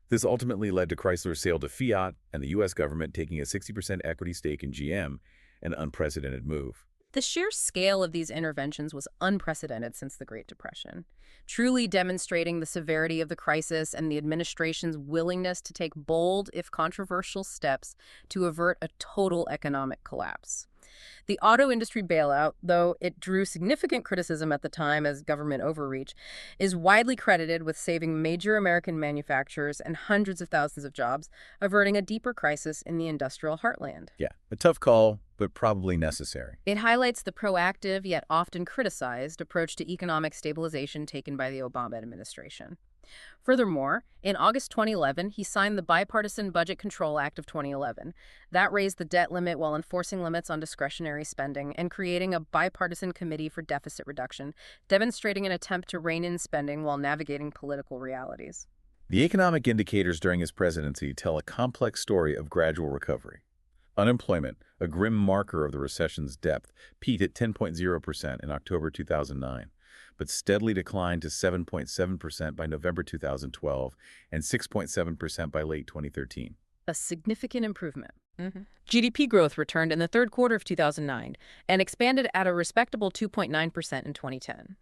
Speaker 1: This ultimately led to Chrysler's sale to Fiat and the U.S. government taking a 60% equity stake in GM, an unprecedented move.
Speaker 2: The sheer scale of these interventions was unprecedented since the Great Depression, truly demonstrating the severity of the crisis and the administration's willingness to take bold, if controversial, steps to avert a total economic collapse. The auto industry bailout, though it drew significant criticism at the time as government overreach, is widely credited with saving major American manufacturers and hundreds of thousands of jobs, averting a deeper crisis in the industrial heartland.
Speaker 1: Yeah, a tough call, but probably necessary.
Speaker 2: It highlights the proactive, yet often criticized, approach to economic stabilization taken by the Obama administration. Furthermore, in August 2011, he signed the Bipartisan Budget Control Act of 2011. That raised the debt limit while enforcing limits on discretionary spending and creating a bipartisan committee for deficit reduction, demonstrating an attempt to rein in spending while navigating political realities.
Speaker 1: The economic indicators during his presidency tell a complex story of gradual recovery. Unemployment, a grim marker of the recession's depth, peaked at 10.0% in October 2009. But steadily declined to 7.7% by November 2012 and 6.7% by late 2013.
Speaker 2: A significant improvement. GDP growth returned in the third quarter of 2009 and expanded at a respectable 2.9% in 2010.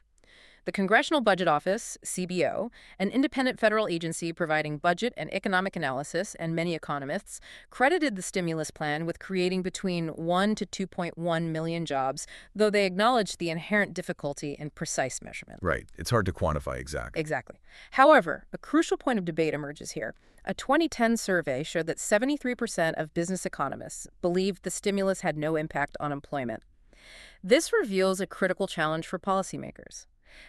Speaker 2: The Congressional Budget Office, CBO, an independent federal agency providing budget and economic analysis, and many economists, credited the stimulus plan with creating between 1 to 2.1 million jobs, though they acknowledged the inherent difficulty in precise measurement.
Speaker 1: Right. It's hard to quantify exactly.
Speaker 2: Exactly. However, a crucial point of debate emerges here. A 2010 survey showed that 73% of business economists believed the stimulus had no impact on employment. This reveals a critical challenge for policymakers.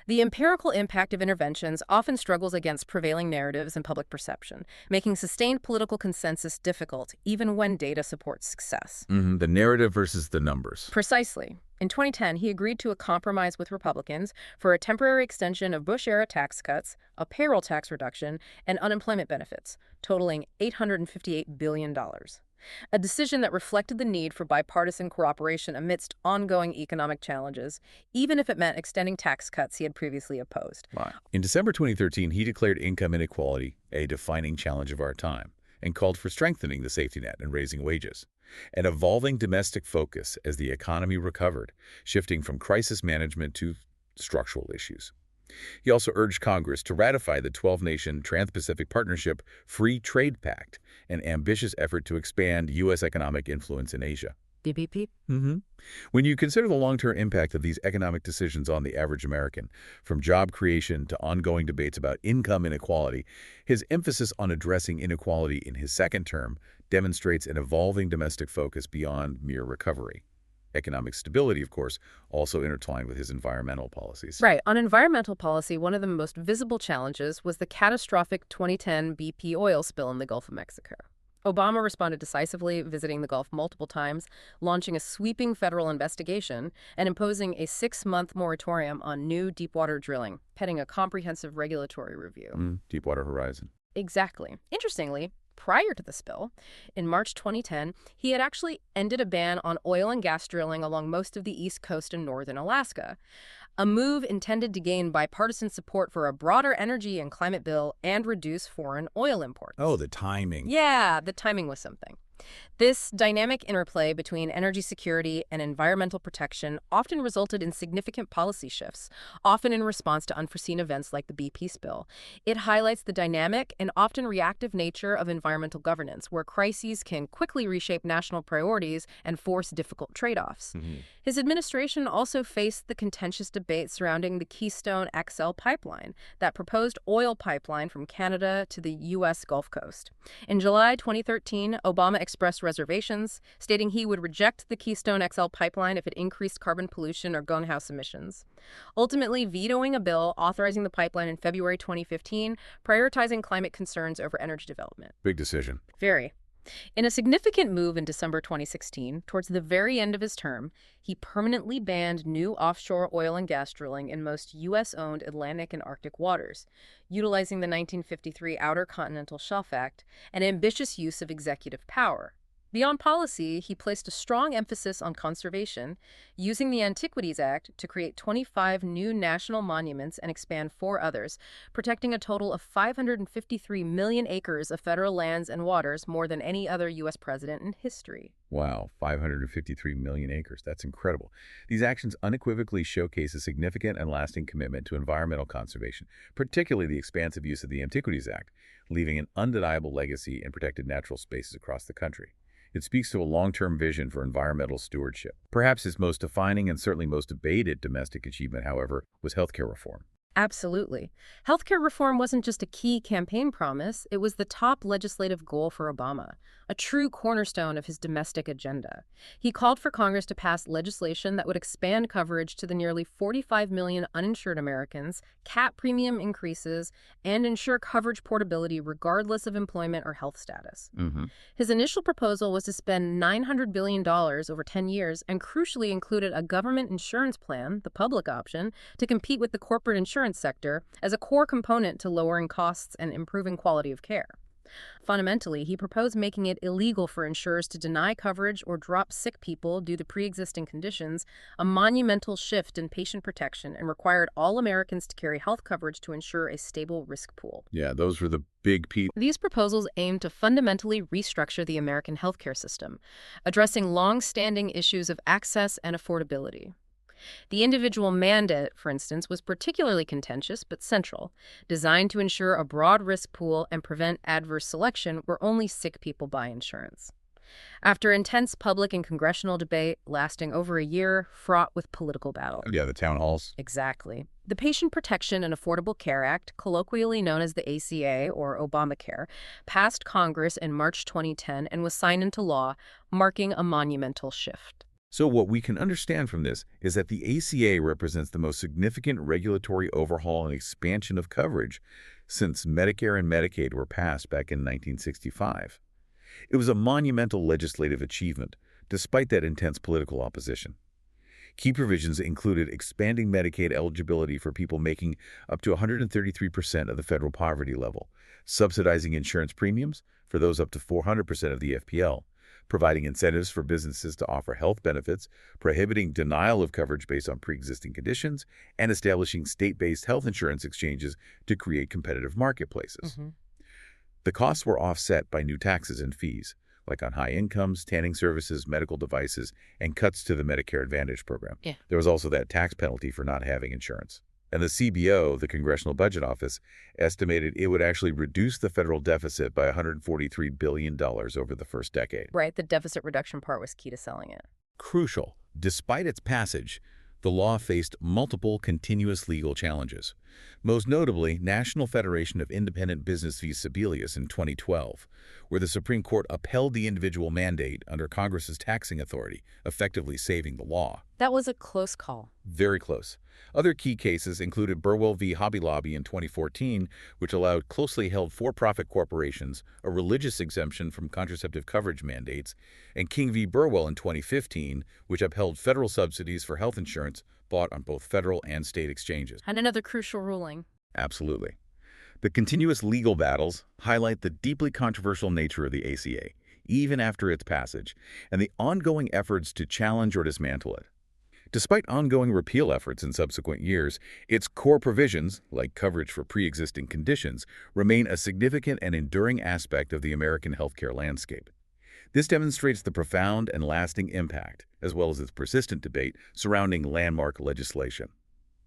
Speaker 2: The empirical impact of interventions often struggles against prevailing narratives and public perception, making sustained political consensus difficult, even when data supports success.
Speaker 1: The narrative versus the numbers.
Speaker 2: Precisely. In 2010, he agreed to a compromise with Republicans for a temporary extension of Bush-era tax cuts, a payroll tax reduction, and unemployment benefits, totaling $858 billion. A decision that reflected the need for bipartisan cooperation amidst ongoing economic challenges, even if it meant extending tax cuts he had previously opposed.
Speaker 1: Wow. In December 2013, he declared income inequality a defining challenge of our time and called for strengthening the safety net and raising wages. An evolving domestic focus as the economy recovered, shifting from crisis management to structural issues. He also urged Congress to ratify the 12-nation Trans-Pacific Partnership Free Trade Pact, an ambitious effort to expand U.S. economic influence in Asia.
Speaker 2: DPP?
Speaker 1: When you consider the long-term impact of these economic decisions on the average American, from job creation to ongoing debates about income inequality, his emphasis on addressing inequality in his second term demonstrates an evolving domestic focus beyond mere recovery. Economic stability, of course, also intertwined with his environmental policies.
Speaker 2: Right. On environmental policy, one of the most visible challenges was the catastrophic 2010 BP oil spill in the Gulf of Mexico. Obama responded decisively, visiting the Gulf multiple times, launching a sweeping federal investigation, and imposing a 6-month moratorium on new deepwater drilling, pending a comprehensive regulatory review.
Speaker 1: Deepwater Horizon.
Speaker 2: Exactly. Interestingly, prior to the spill, in March 2010, he had actually ended a ban on oil and gas drilling along most of the East Coast and northern Alaska, a move intended to gain bipartisan support for a broader energy and climate bill and reduce foreign oil imports.
Speaker 1: Oh, the timing.
Speaker 2: Yeah, the timing was something. This dynamic interplay between energy security and environmental protection often resulted in significant policy shifts, often in response to unforeseen events like the BP spill. It highlights the dynamic and often reactive nature of environmental governance, where crises can quickly reshape national priorities and force difficult trade-offs. His administration also faced the contentious debate surrounding the Keystone XL pipeline, that proposed oil pipeline from Canada to the U.S. Gulf Coast. In July 2013, Obama expressed reservations, stating he would reject the Keystone XL pipeline if it increased carbon pollution or greenhouse emissions, ultimately vetoing a bill authorizing the pipeline in February 2015, prioritizing climate concerns over energy development.
Speaker 1: Big decision.
Speaker 2: Very. In a significant move in December 2016, towards the very end of his term, he permanently banned new offshore oil and gas drilling in most U.S.-owned Atlantic and Arctic waters, utilizing the 1953 Outer Continental Shelf Act, an ambitious use of executive power. Beyond policy, he placed a strong emphasis on conservation, using the Antiquities Act to create 25 new national monuments and expand 4 others, protecting a total of 553 million acres of federal lands and waters, more than any other U.S. president in history.
Speaker 1: Wow, 553 million acres. That's incredible. These actions unequivocally showcase a significant and lasting commitment to environmental conservation, particularly the expansive use of the Antiquities Act, leaving an undeniable legacy in protected natural spaces across the country. It speaks to a long-term vision for environmental stewardship. Perhaps his most defining and certainly most debated domestic achievement, however, was healthcare reform.
Speaker 2: Absolutely. Healthcare reform wasn't just a key campaign promise, it was the top legislative goal for Obama, a true cornerstone of his domestic agenda. He called for Congress to pass legislation that would expand coverage to the nearly 45 million uninsured Americans, cap premium increases, and ensure coverage portability regardless of employment or health status. His initial proposal was to spend $900 billion over 10 years and crucially included a government insurance plan, the public option, to compete with the corporate insurance sector as a core component to lowering costs and improving quality of care. Fundamentally, he proposed making it illegal for insurers to deny coverage or drop sick people due to pre-existing conditions, a monumental shift in patient protection, and required all Americans to carry health coverage to ensure a stable risk pool.
Speaker 1: Yeah, those were the big P.
Speaker 2: These proposals aim to fundamentally restructure the American healthcare system, addressing long-standing issues of access and affordability. The individual mandate, for instance, was particularly contentious but central, designed to ensure a broad risk pool and prevent adverse selection where only sick people buy insurance. After intense public and congressional debate lasting over a year, fraught with political battle.
Speaker 1: Yeah, the town halls.
Speaker 2: Exactly. The Patient Protection and Affordable Care Act, colloquially known as the ACA or Obamacare, passed Congress in March 2010 and was signed into law, marking a monumental shift.
Speaker 1: So what we can understand from this is that the ACA represents the most significant regulatory overhaul and expansion of coverage since Medicare and Medicaid were passed back in 1965. It was a monumental legislative achievement, despite that intense political opposition. Key provisions included expanding Medicaid eligibility for people making up to 133% of the federal poverty level, subsidizing insurance premiums for those up to 400% of the FPL, providing incentives for businesses to offer health benefits, prohibiting denial of coverage based on pre-existing conditions, and establishing state-based health insurance exchanges to create competitive marketplaces. The costs were offset by new taxes and fees, like on high incomes, tanning services, medical devices, and cuts to the Medicare Advantage program.
Speaker 2: Yeah.
Speaker 1: There was also that tax penalty for not having insurance. And the CBO, the Congressional Budget Office, estimated it would actually reduce the federal deficit by $143 billion over the first decade.
Speaker 2: Right, the deficit reduction part was key to selling it.
Speaker 1: Crucial. Despite its passage, the law faced multiple continuous legal challenges. Most notably, National Federation of Independent Business v. Sebelius in 2012, where the Supreme Court upheld the individual mandate under Congress's taxing authority, effectively saving the law.
Speaker 2: That was a close call.
Speaker 1: Very close. Other key cases included Burwell v. Hobby Lobby in 2014, which allowed closely held for-profit corporations a religious exemption from contraceptive coverage mandates, and King v. Burwell in 2015, which upheld federal subsidies for health insurance bought on both federal and state exchanges.
Speaker 2: And another crucial ruling.
Speaker 1: Absolutely. The continuous legal battles highlight the deeply controversial nature of the ACA, even after its passage, and the ongoing efforts to challenge or dismantle it. Despite ongoing repeal efforts in subsequent years, its core provisions, like coverage for pre-existing conditions, remain a significant and enduring aspect of the American healthcare landscape. This demonstrates the profound and lasting impact, as well as its persistent debate surrounding landmark legislation.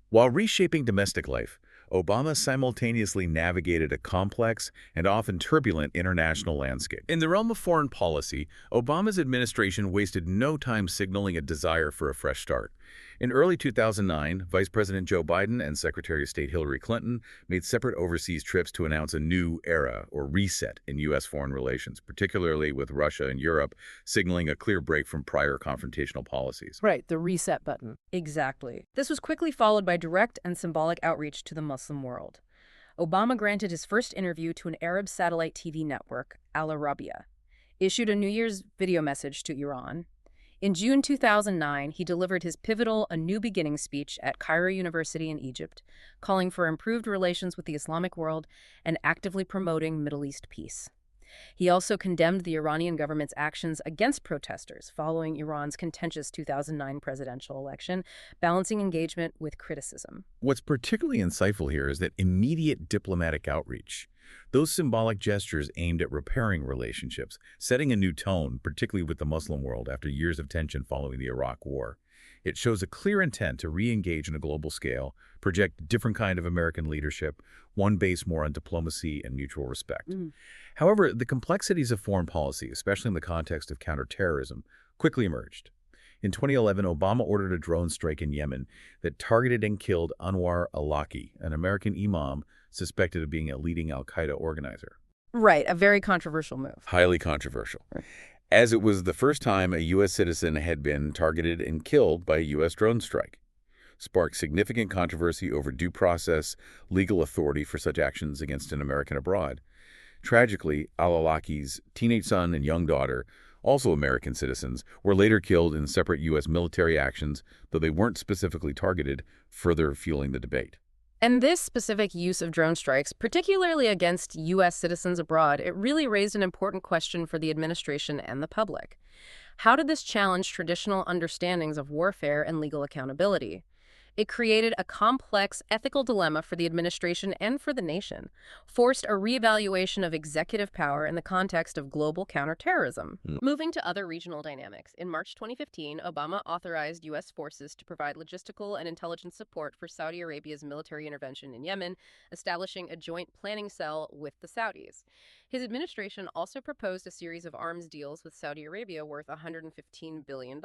Speaker 1: While reshaping domestic life, Obama simultaneously navigated a complex and often turbulent international landscape. In the realm of foreign policy, Obama's administration wasted no time signaling a desire for a fresh start. In early 2009, Vice President Joe Biden and Secretary of State Hillary Clinton made separate overseas trips to announce a new era, or reset, in U.S. foreign relations, particularly with Russia and Europe, signaling a clear break from prior confrontational policies.
Speaker 2: Right, the reset button. Exactly. This was quickly followed by direct and symbolic outreach to the Muslim world. Obama granted his first interview to an Arab satellite TV network, Al Arabiya, issued a New Year's video message to Iran. In June 2009, he delivered his pivotal A New Beginning speech at Cairo University in Egypt, calling for improved relations with the Islamic world and actively promoting Middle East peace. He also condemned the Iranian government's actions against protesters following Iran's contentious 2009 presidential election, balancing engagement with criticism.
Speaker 1: What's particularly insightful here is that immediate diplomatic outreach. Those symbolic gestures aimed at repairing relationships, setting a new tone, particularly with the Muslim world after years of tension following the Iraq War. It shows a clear intent to re-engage on a global scale, project a different kind of American leadership, one based more on diplomacy and mutual respect. However, the complexities of foreign policy, especially in the context of counterterrorism, quickly emerged. In 2011, Obama ordered a drone strike in Yemen that targeted and killed Anwar al-Awlaki, an American imam suspected of being a leading al-Qaeda organizer.
Speaker 2: Right, a very controversial move.
Speaker 1: Highly controversial.
Speaker 2: Right.
Speaker 1: As it was the first time a U.S. citizen had been targeted and killed by a U.S. drone strike. Sparked significant controversy over due process, legal authority for such actions against an American abroad. Tragically, al-Awlaki's teenage son and young daughter, also American citizens, were later killed in separate U.S. military actions, though they weren't specifically targeted, further fueling the debate.
Speaker 2: And this specific use of drone strikes, particularly against U.S. citizens abroad, it really raised an important question for the administration and the public. How did this challenge traditional understandings of warfare and legal accountability? It created a complex ethical dilemma for the administration and for the nation, forced a reevaluation of executive power in the context of global counterterrorism. Moving to other regional dynamics, in March 2015, Obama authorized U.S. forces to provide logistical and intelligence support for Saudi Arabia's military intervention in Yemen, establishing a joint planning cell with the Saudis. His administration also proposed a series of arms deals with Saudi Arabia worth $115 billion,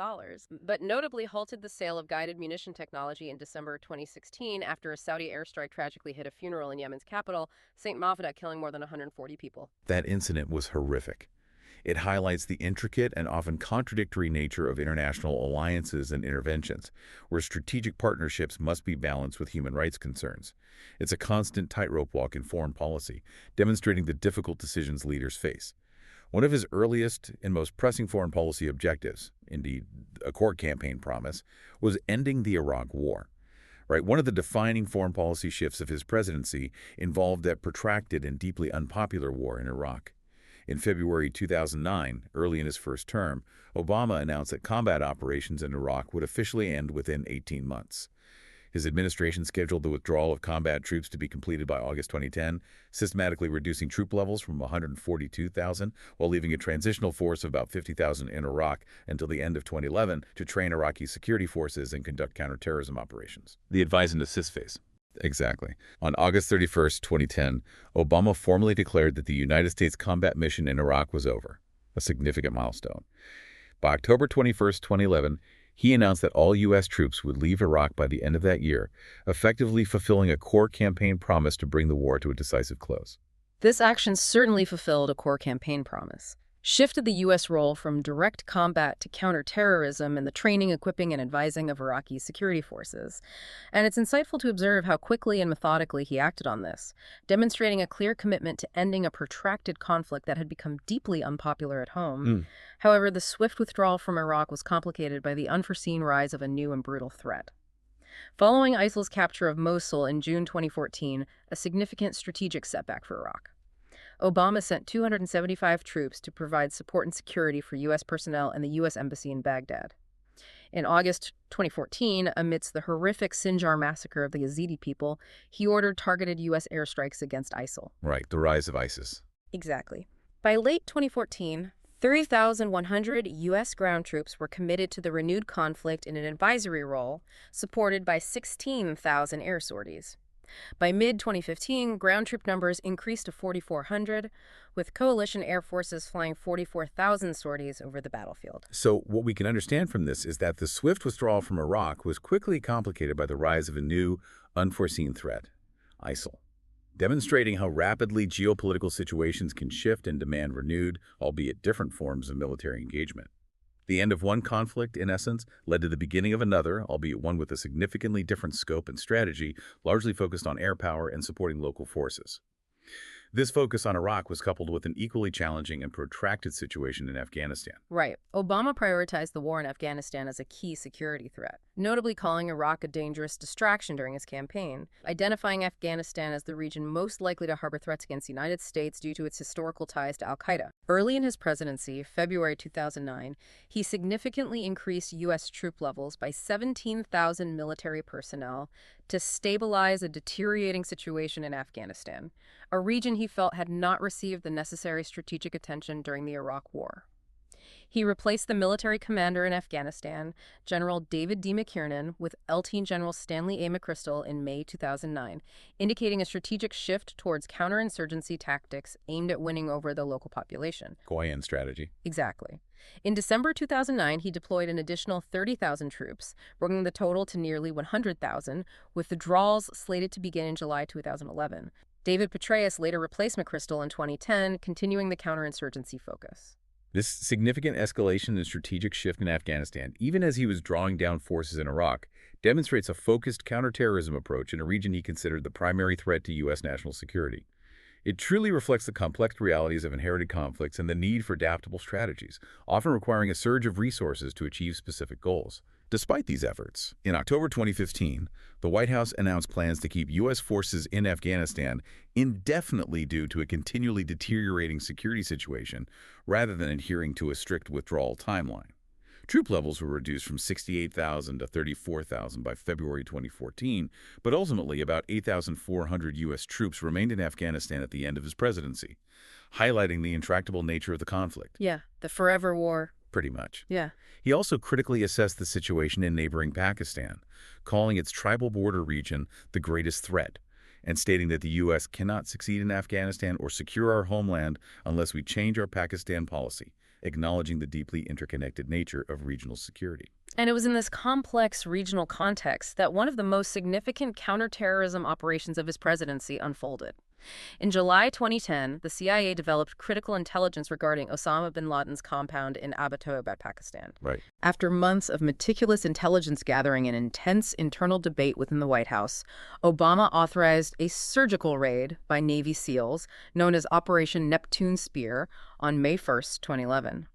Speaker 2: but notably halted the sale of guided munition technology in December 2016 after a Saudi airstrike tragically hit a funeral in Yemen's capital, St. Mafda, killing more than 140 people.
Speaker 1: That incident was horrific. It highlights the intricate and often contradictory nature of international alliances and interventions, where strategic partnerships must be balanced with human rights concerns. It's a constant tightrope walk in foreign policy, demonstrating the difficult decisions leaders face. One of his earliest and most pressing foreign policy objectives, indeed a core campaign promise, was ending the Iraq War. One of the defining foreign policy shifts of his presidency involved that protracted and deeply unpopular war in Iraq. In February 2009, early in his first term, Obama announced that combat operations in Iraq would officially end within 18 months. His administration scheduled the withdrawal of combat troops to be completed by August 2010, systematically reducing troop levels from 142,000 while leaving a transitional force of about 50,000 in Iraq until the end of 2011 to train Iraqi security forces and conduct counterterrorism operations. The advise and assist phase. Exactly. On August 31, 2010, Obama formally declared that the United States combat mission in Iraq was over, a significant milestone. By October 21, 2011, he announced that all U.S. troops would leave Iraq by the end of that year, effectively fulfilling a core campaign promise to bring the war to a decisive close.
Speaker 2: This action certainly fulfilled a core campaign promise, shifted the U.S. role from direct combat to counterterrorism in the training, equipping, and advising of Iraqi security forces. And it's insightful to observe how quickly and methodically he acted on this, demonstrating a clear commitment to ending a protracted conflict that had become deeply unpopular at home. However, the swift withdrawal from Iraq was complicated by the unforeseen rise of a new and brutal threat. Following ISIL's capture of Mosul in June 2014, a significant strategic setback for Iraq. Obama sent 275 troops to provide support and security for U.S. personnel and the U.S. Embassy in Baghdad. In August 2014, amidst the horrific Sinjar massacre of the Yazidi people, he ordered targeted U.S. airstrikes against ISIL.
Speaker 1: Right, the rise of ISIS.
Speaker 2: Exactly. By late 2014, 30,100 U.S. ground troops were committed to the renewed conflict in an advisory role, supported by 16,000 air sorties. By mid-2015, ground troop numbers increased to 4,400, with coalition air forces flying 44,000 sorties over the battlefield.
Speaker 1: So what we can understand from this is that the swift withdrawal from Iraq was quickly complicated by the rise of a new, unforeseen threat, ISIL, demonstrating how rapidly geopolitical situations can shift and demand renewed, albeit different forms of military engagement. The end of one conflict, in essence, led to the beginning of another, albeit one with a significantly different scope and strategy, largely focused on air power and supporting local forces. This focus on Iraq was coupled with an equally challenging and protracted situation in Afghanistan.
Speaker 2: Right. Obama prioritized the war in Afghanistan as a key security threat, notably calling Iraq a dangerous distraction during his campaign, identifying Afghanistan as the region most likely to harbor threats against the United States due to its historical ties to al-Qaeda. Early in his presidency, February 2009, he significantly increased U.S. troop levels by 17,000 military personnel to stabilize a deteriorating situation in Afghanistan, a region he felt had not received the necessary strategic attention during the Iraq War. He replaced the military commander in Afghanistan, General David D. McKiernan, with Lieutenant General Stanley A. McChrystal in May 2009, indicating a strategic shift towards counterinsurgency tactics aimed at winning over the local population.
Speaker 1: Goyen strategy.
Speaker 2: Exactly. In December 2009, he deployed an additional 30,000 troops, bringing the total to nearly 100,000, with withdrawals slated to begin in July 2011. David Petraeus later replaced McChrystal in 2010, continuing the counterinsurgency focus.
Speaker 1: This significant escalation and strategic shift in Afghanistan, even as he was drawing down forces in Iraq, demonstrates a focused counterterrorism approach in a region he considered the primary threat to U.S. national security. It truly reflects the complex realities of inherited conflicts and the need for adaptable strategies, often requiring a surge of resources to achieve specific goals. Despite these efforts, in October 2015, the White House announced plans to keep U.S. forces in Afghanistan indefinitely due to a continually deteriorating security situation rather than adhering to a strict withdrawal timeline. Troop levels were reduced from 68,000 to 34,000 by February 2014, but ultimately about 8,400 U.S. troops remained in Afghanistan at the end of his presidency, highlighting the intractable nature of the conflict.
Speaker 2: Yeah, the forever war.
Speaker 1: Pretty much.
Speaker 2: Yeah.
Speaker 1: He also critically assessed the situation in neighboring Pakistan, calling its tribal border region the greatest threat, and stating that the U.S. cannot succeed in Afghanistan or secure our homeland unless we change our Pakistan policy, acknowledging the deeply interconnected nature of regional security.
Speaker 2: And it was in this complex regional context that one of the most significant counterterrorism operations of his presidency unfolded. In July 2010, the CIA developed critical intelligence regarding Osama bin Laden's compound in Abbottabad, Pakistan.
Speaker 1: Right.
Speaker 2: After months of meticulous intelligence gathering and intense internal debate within the White House, Obama authorized a surgical raid by Navy SEALs known as Operation Neptune Spear on May 1, 2011.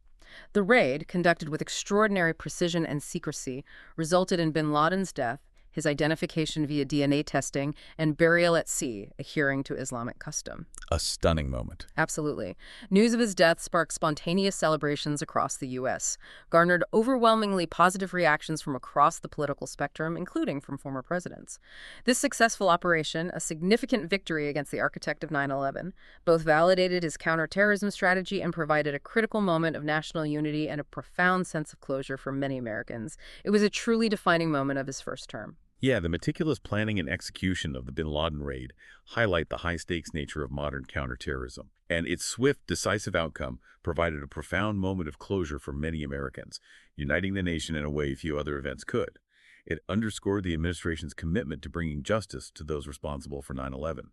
Speaker 2: The raid, conducted with extraordinary precision and secrecy, resulted in bin Laden's death, his identification via DNA testing, and burial at sea, adhering to Islamic custom.
Speaker 1: A stunning moment.
Speaker 2: Absolutely. News of his death sparked spontaneous celebrations across the U.S., garnered overwhelmingly positive reactions from across the political spectrum, including from former presidents. This successful operation, a significant victory against the architect of 9/11, both validated his counterterrorism strategy and provided a critical moment of national unity and a profound sense of closure for many Americans. It was a truly defining moment of his first term.
Speaker 1: Yeah, the meticulous planning and execution of the bin Laden raid highlight the high-stakes nature of modern counterterrorism, and its swift, decisive outcome provided a profound moment of closure for many Americans, uniting the nation in a way few other events could. It underscored the administration's commitment to bringing justice to those responsible for 9/11.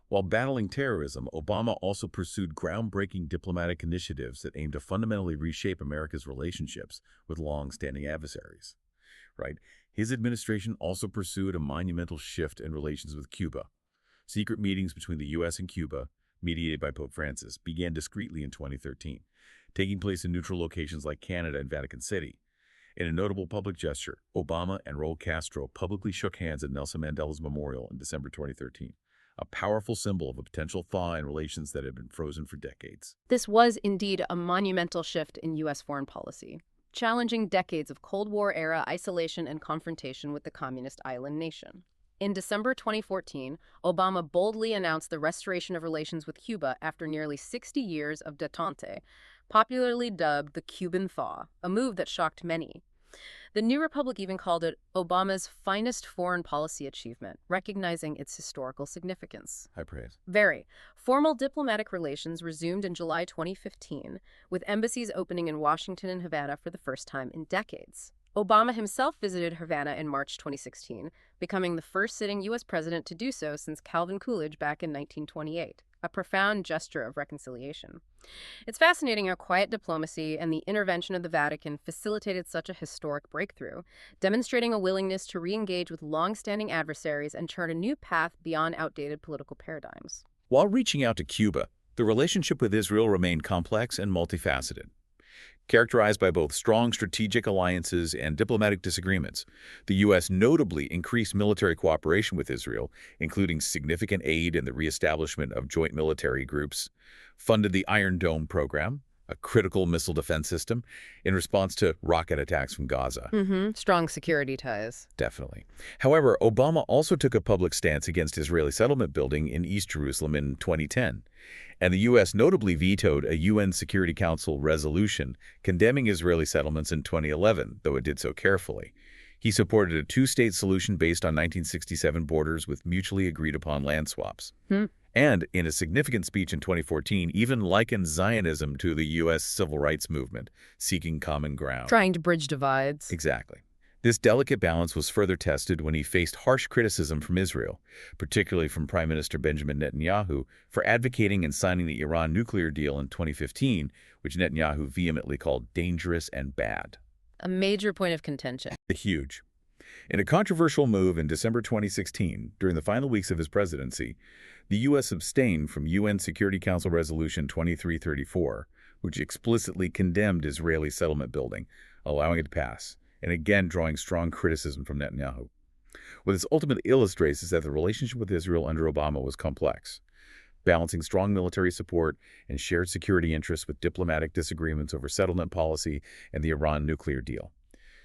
Speaker 1: While battling terrorism, Obama also pursued groundbreaking diplomatic initiatives that aimed to fundamentally reshape America's relationships with long-standing adversaries. Right? His administration also pursued a monumental shift in relations with Cuba. Secret meetings between the U.S. and Cuba, mediated by Pope Francis, began discreetly in 2013, taking place in neutral locations like Canada and Vatican City. In a notable public gesture, Obama and Raul Castro publicly shook hands at Nelson Mandela's memorial in December 2013, a powerful symbol of a potential thaw in relations that had been frozen for decades.
Speaker 2: This was indeed a monumental shift in U.S. foreign policy, challenging decades of Cold War-era isolation and confrontation with the communist island nation. In December 2014, Obama boldly announced the restoration of relations with Cuba after nearly 60 years of détente, popularly dubbed the Cuban thaw, a move that shocked many. The New Republic even called it Obama's finest foreign policy achievement, recognizing its historical significance.
Speaker 1: High praise.
Speaker 2: Very. Formal diplomatic relations resumed in July 2015, with embassies opening in Washington and Havana for the first time in decades. Obama himself visited Havana in March 2016, becoming the first sitting U.S. president to do so since Calvin Coolidge back in 1928, a profound gesture of reconciliation. It's fascinating how quiet diplomacy and the intervention of the Vatican facilitated such a historic breakthrough, demonstrating a willingness to re-engage with long-standing adversaries and chart a new path beyond outdated political paradigms.
Speaker 1: While reaching out to Cuba, the relationship with Israel remained complex and multifaceted. Characterized by both strong strategic alliances and diplomatic disagreements, the U.S. notably increased military cooperation with Israel, including significant aid in the reestablishment of joint military groups, funded the Iron Dome program, a critical missile defense system, in response to rocket attacks from Gaza.
Speaker 2: Strong security ties.
Speaker 1: Definitely. However, Obama also took a public stance against Israeli settlement building in East Jerusalem in 2010. And the U.S. notably vetoed a UN Security Council resolution condemning Israeli settlements in 2011, though it did so carefully. He supported a two-state solution based on 1967 borders with mutually agreed-upon land swaps. And in a significant speech in 2014, even likened Zionism to the U.S. civil rights movement, seeking common ground.
Speaker 2: Trying to bridge divides.
Speaker 1: Exactly. This delicate balance was further tested when he faced harsh criticism from Israel, particularly from Prime Minister Benjamin Netanyahu, for advocating and signing the Iran nuclear deal in 2015, which Netanyahu vehemently called dangerous and bad.
Speaker 2: A major point of contention.
Speaker 1: Huge. In a controversial move in December 2016, during the final weeks of his presidency, the U.S. abstained from UN Security Council Resolution 2334, which explicitly condemned Israeli settlement building, allowing it to pass, and again drawing strong criticism from Netanyahu. What this ultimately illustrates is that the relationship with Israel under Obama was complex, balancing strong military support and shared security interests with diplomatic disagreements over settlement policy and the Iran nuclear deal,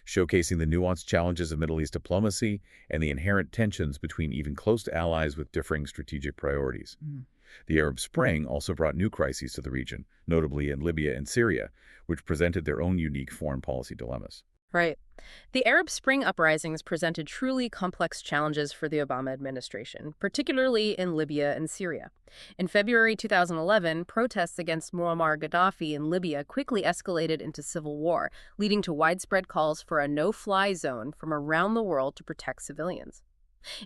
Speaker 1: showcasing the nuanced challenges of Middle East diplomacy and the inherent tensions between even close allies with differing strategic priorities. The Arab Spring also brought new crises to the region, notably in Libya and Syria, which presented their own unique foreign policy dilemmas.
Speaker 2: Right. The Arab Spring uprisings presented truly complex challenges for the Obama administration, particularly in Libya and Syria. In February 2011, protests against Muammar Gaddafi in Libya quickly escalated into civil war, leading to widespread calls for a no-fly zone from around the world to protect civilians.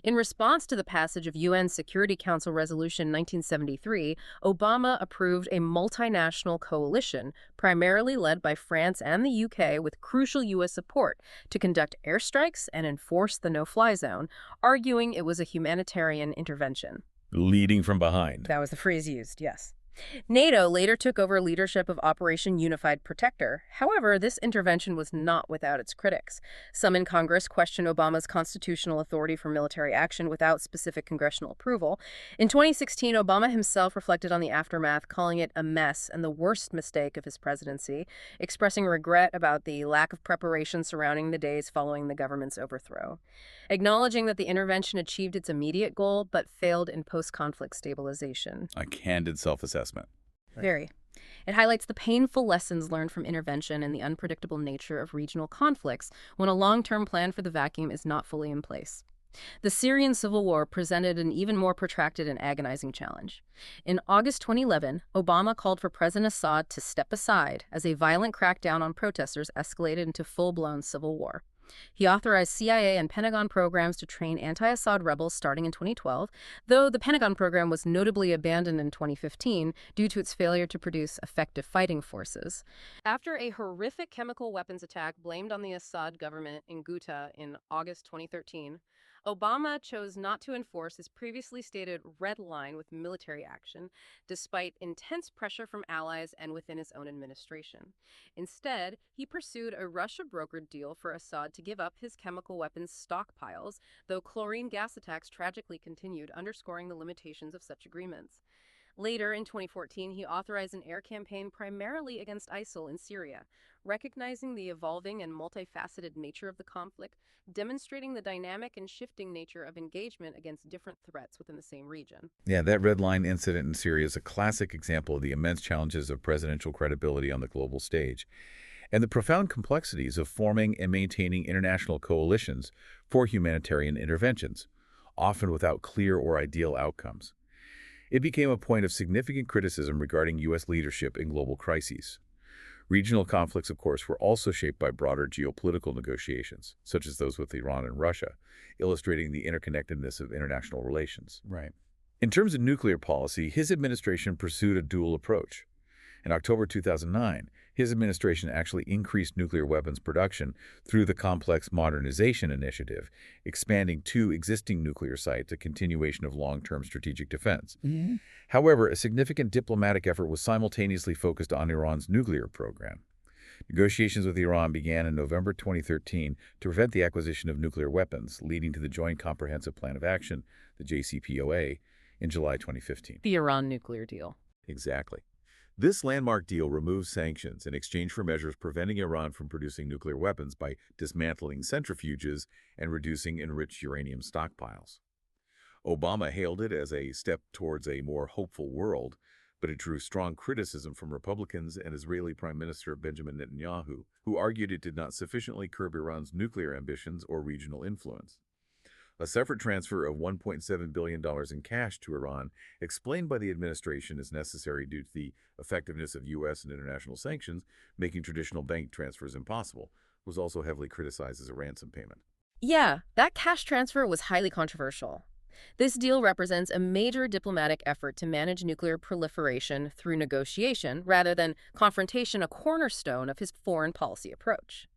Speaker 2: In response to the passage of UN Security Council Resolution 1973, Obama approved a multinational coalition, primarily led by France and the UK, with crucial U.S. support to conduct airstrikes and enforce the no-fly zone, arguing it was a humanitarian intervention.
Speaker 1: Leading from behind.
Speaker 2: That was the phrase used, yes. NATO later took over leadership of Operation Unified Protector. However, this intervention was not without its critics. Some in Congress questioned Obama's constitutional authority for military action without specific congressional approval. In 2016, Obama himself reflected on the aftermath, calling it a mess and the worst mistake of his presidency, expressing regret about the lack of preparation surrounding the days following the government's overthrow, acknowledging that the intervention achieved its immediate goal but failed in post-conflict stabilization.
Speaker 1: A candid self-assessment. Right.
Speaker 2: Very. It highlights the painful lessons learned from intervention and the unpredictable nature of regional conflicts when a long-term plan for the vacuum is not fully in place. The Syrian civil war presented an even more protracted and agonizing challenge. In August 2011, Obama called for President Assad to step aside as a violent crackdown on protesters escalated into full-blown civil war. He authorized CIA and Pentagon programs to train anti-Assad rebels starting in 2012, though the Pentagon program was notably abandoned in 2015 due to its failure to produce effective fighting forces. After a horrific chemical weapons attack blamed on the Assad government in Ghouta in August 2013, Obama chose not to enforce his previously stated red line with military action, despite intense pressure from allies and within his own administration. Instead, he pursued a Russia-brokered deal for Assad to give up his chemical weapons stockpiles, though chlorine gas attacks tragically continued, underscoring the limitations of such agreements. Later, in 2014, he authorized an air campaign primarily against ISIL in Syria, recognizing the evolving and multifaceted nature of the conflict, demonstrating the dynamic and shifting nature of engagement against different threats within the same region.
Speaker 1: Yeah, that red line incident in Syria is a classic example of the immense challenges of presidential credibility on the global stage and the profound complexities of forming and maintaining international coalitions for humanitarian interventions, often without clear or ideal outcomes. It became a point of significant criticism regarding U.S. leadership in global crises. Regional conflicts, of course, were also shaped by broader geopolitical negotiations, such as those with Iran and Russia, illustrating the interconnectedness of international relations.
Speaker 3: Right.
Speaker 1: In terms of nuclear policy, his administration pursued a dual approach. In October 2009, his administration actually increased nuclear weapons production through the Complex Modernization Initiative, expanding 2 existing nuclear sites, a continuation of long-term strategic defense.
Speaker 3: Mm-hmm.
Speaker 1: However, a significant diplomatic effort was simultaneously focused on Iran's nuclear program. Negotiations with Iran began in November 2013 to prevent the acquisition of nuclear weapons, leading to the Joint Comprehensive Plan of Action, the JCPOA, in July 2015.
Speaker 2: The Iran nuclear deal.
Speaker 1: Exactly. This landmark deal removes sanctions in exchange for measures preventing Iran from producing nuclear weapons by dismantling centrifuges and reducing enriched uranium stockpiles. Obama hailed it as a step towards a more hopeful world, but it drew strong criticism from Republicans and Israeli Prime Minister Benjamin Netanyahu, who argued it did not sufficiently curb Iran's nuclear ambitions or regional influence. A separate transfer of $1.7 billion in cash to Iran, explained by the administration as necessary due to the effectiveness of U.S. and international sanctions, making traditional bank transfers impossible, was also heavily criticized as a ransom payment.
Speaker 2: Yeah, that cash transfer was highly controversial. This deal represents a major diplomatic effort to manage nuclear proliferation through negotiation rather than confrontation, a cornerstone of his foreign policy approach.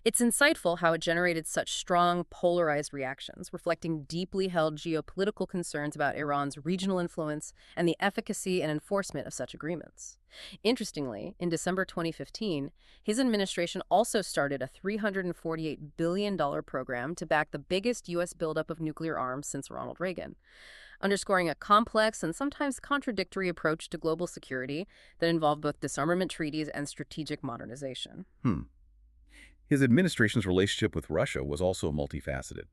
Speaker 2: It's insightful how it generated such strong, polarized reactions, reflecting deeply held geopolitical concerns about Iran's regional influence and the efficacy and enforcement of such agreements. Interestingly, in December 2015, his administration also started a $348 billion program to back the biggest U.S. buildup of nuclear arms since Ronald Reagan, underscoring a complex and sometimes contradictory approach to global security that involved both disarmament treaties and strategic modernization.
Speaker 1: His administration's relationship with Russia was also multifaceted.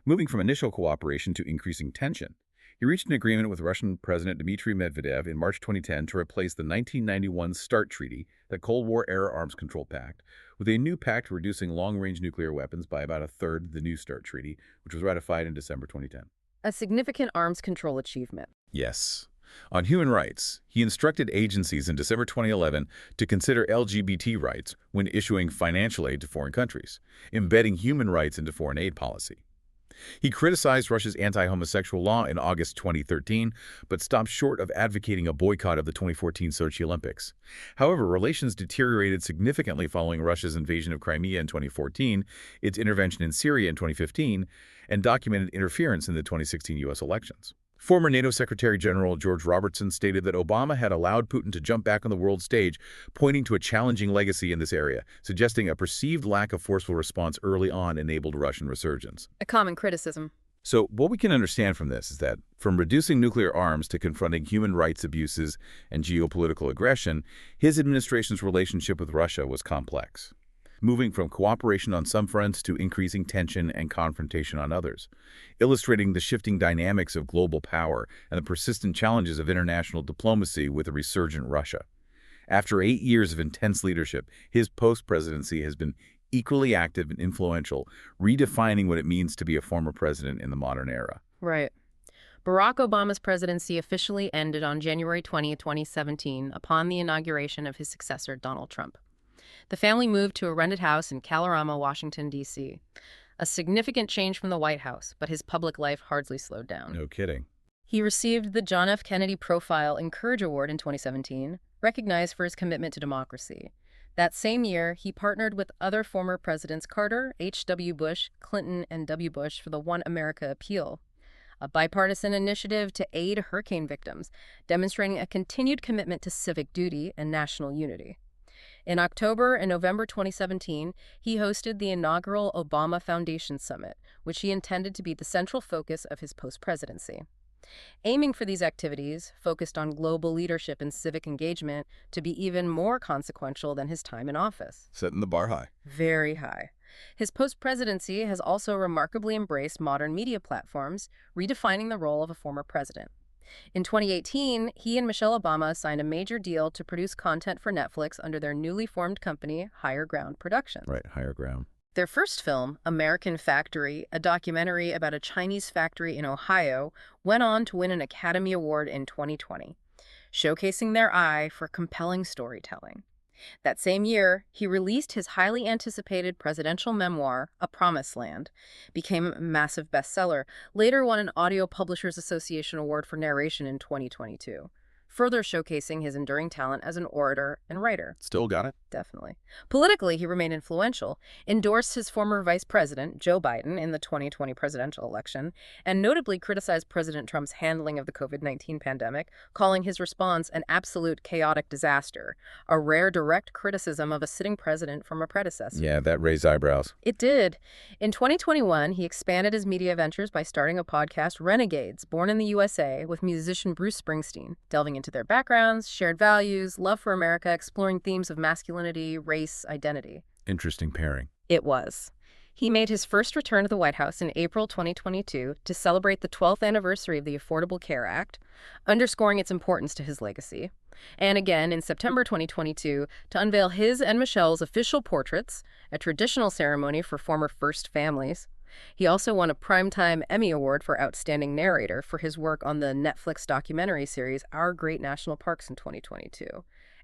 Speaker 1: Moving from initial cooperation to increasing tension, he reached an agreement with Russian President Dmitry Medvedev in March 2010 to replace the 1991 START Treaty, the Cold War-era arms control pact, with a new pact reducing long-range nuclear weapons by about a third, the New START Treaty, which was ratified in December 2010.
Speaker 2: A significant arms control achievement.
Speaker 1: Yes. On human rights, he instructed agencies in December 2011 to consider LGBT rights when issuing financial aid to foreign countries, embedding human rights into foreign aid policy. He criticized Russia's anti-homosexual law in August 2013, but stopped short of advocating a boycott of the 2014 Sochi Olympics. However, relations deteriorated significantly following Russia's invasion of Crimea in 2014, its intervention in Syria in 2015, and documented interference in the 2016 U.S. elections. Former NATO Secretary General George Robertson stated that Obama had allowed Putin to jump back on the world stage, pointing to a challenging legacy in this area, suggesting a perceived lack of forceful response early on enabled Russian resurgence.
Speaker 2: A common criticism.
Speaker 1: So what we can understand from this is that from reducing nuclear arms to confronting human rights abuses and geopolitical aggression, his administration's relationship with Russia was complex, moving from cooperation on some fronts to increasing tension and confrontation on others, illustrating the shifting dynamics of global power and the persistent challenges of international diplomacy with a resurgent Russia. After 8 years of intense leadership, his post-presidency has been equally active and influential, redefining what it means to be a former president in the modern era.
Speaker 2: Right. Barack Obama's presidency officially ended on January 20, 2017, upon the inauguration of his successor, Donald Trump. The family moved to a rented house in Kalorama, Washington, D.C. A significant change from the White House, but his public life hardly slowed down.
Speaker 1: No kidding.
Speaker 2: He received the John F. Kennedy Profile Encourage Award in 2017, recognized for his commitment to democracy. That same year, he partnered with other former presidents Carter, H.W. Bush, Clinton, and W. Bush for the One America Appeal, a bipartisan initiative to aid hurricane victims, demonstrating a continued commitment to civic duty and national unity. In October and November 2017, he hosted the inaugural Obama Foundation Summit, which he intended to be the central focus of his post-presidency. Aiming for these activities, focused on global leadership and civic engagement, to be even more consequential than his time in office.
Speaker 1: Setting the bar high.
Speaker 2: Very high. His post-presidency has also remarkably embraced modern media platforms, redefining the role of a former president. In 2018, he and Michelle Obama signed a major deal to produce content for Netflix under their newly formed company, Higher Ground Productions.
Speaker 1: Right, Higher Ground.
Speaker 2: Their first film, American Factory, a documentary about a Chinese factory in Ohio, went on to win an Academy Award in 2020, showcasing their eye for compelling storytelling. That same year, he released his highly anticipated presidential memoir, A Promised Land, became a massive bestseller, later won an Audio Publishers Association Award for narration in 2022, further showcasing his enduring talent as an orator and writer.
Speaker 1: Still got it?
Speaker 2: Definitely. Politically, he remained influential, endorsed his former vice president, Joe Biden, in the 2020 presidential election, and notably criticized President Trump's handling of the COVID-19 pandemic, calling his response an absolute chaotic disaster, a rare direct criticism of a sitting president from a predecessor.
Speaker 1: Yeah, that raised eyebrows.
Speaker 2: It did. In 2021, he expanded his media ventures by starting a podcast, Renegades, Born in the USA, with musician Bruce Springsteen, delving into their backgrounds, shared values, love for America, exploring themes of masculinity, race, identity.
Speaker 1: Interesting pairing.
Speaker 2: It was. He made his first return to the White House in April 2022 to celebrate the 12th anniversary of the Affordable Care Act, underscoring its importance to his legacy. And again in September 2022 to unveil his and Michelle's official portraits, a traditional ceremony for former First Families. He also won a Primetime Emmy Award for Outstanding Narrator for his work on the Netflix documentary series Our Great National Parks in 2022,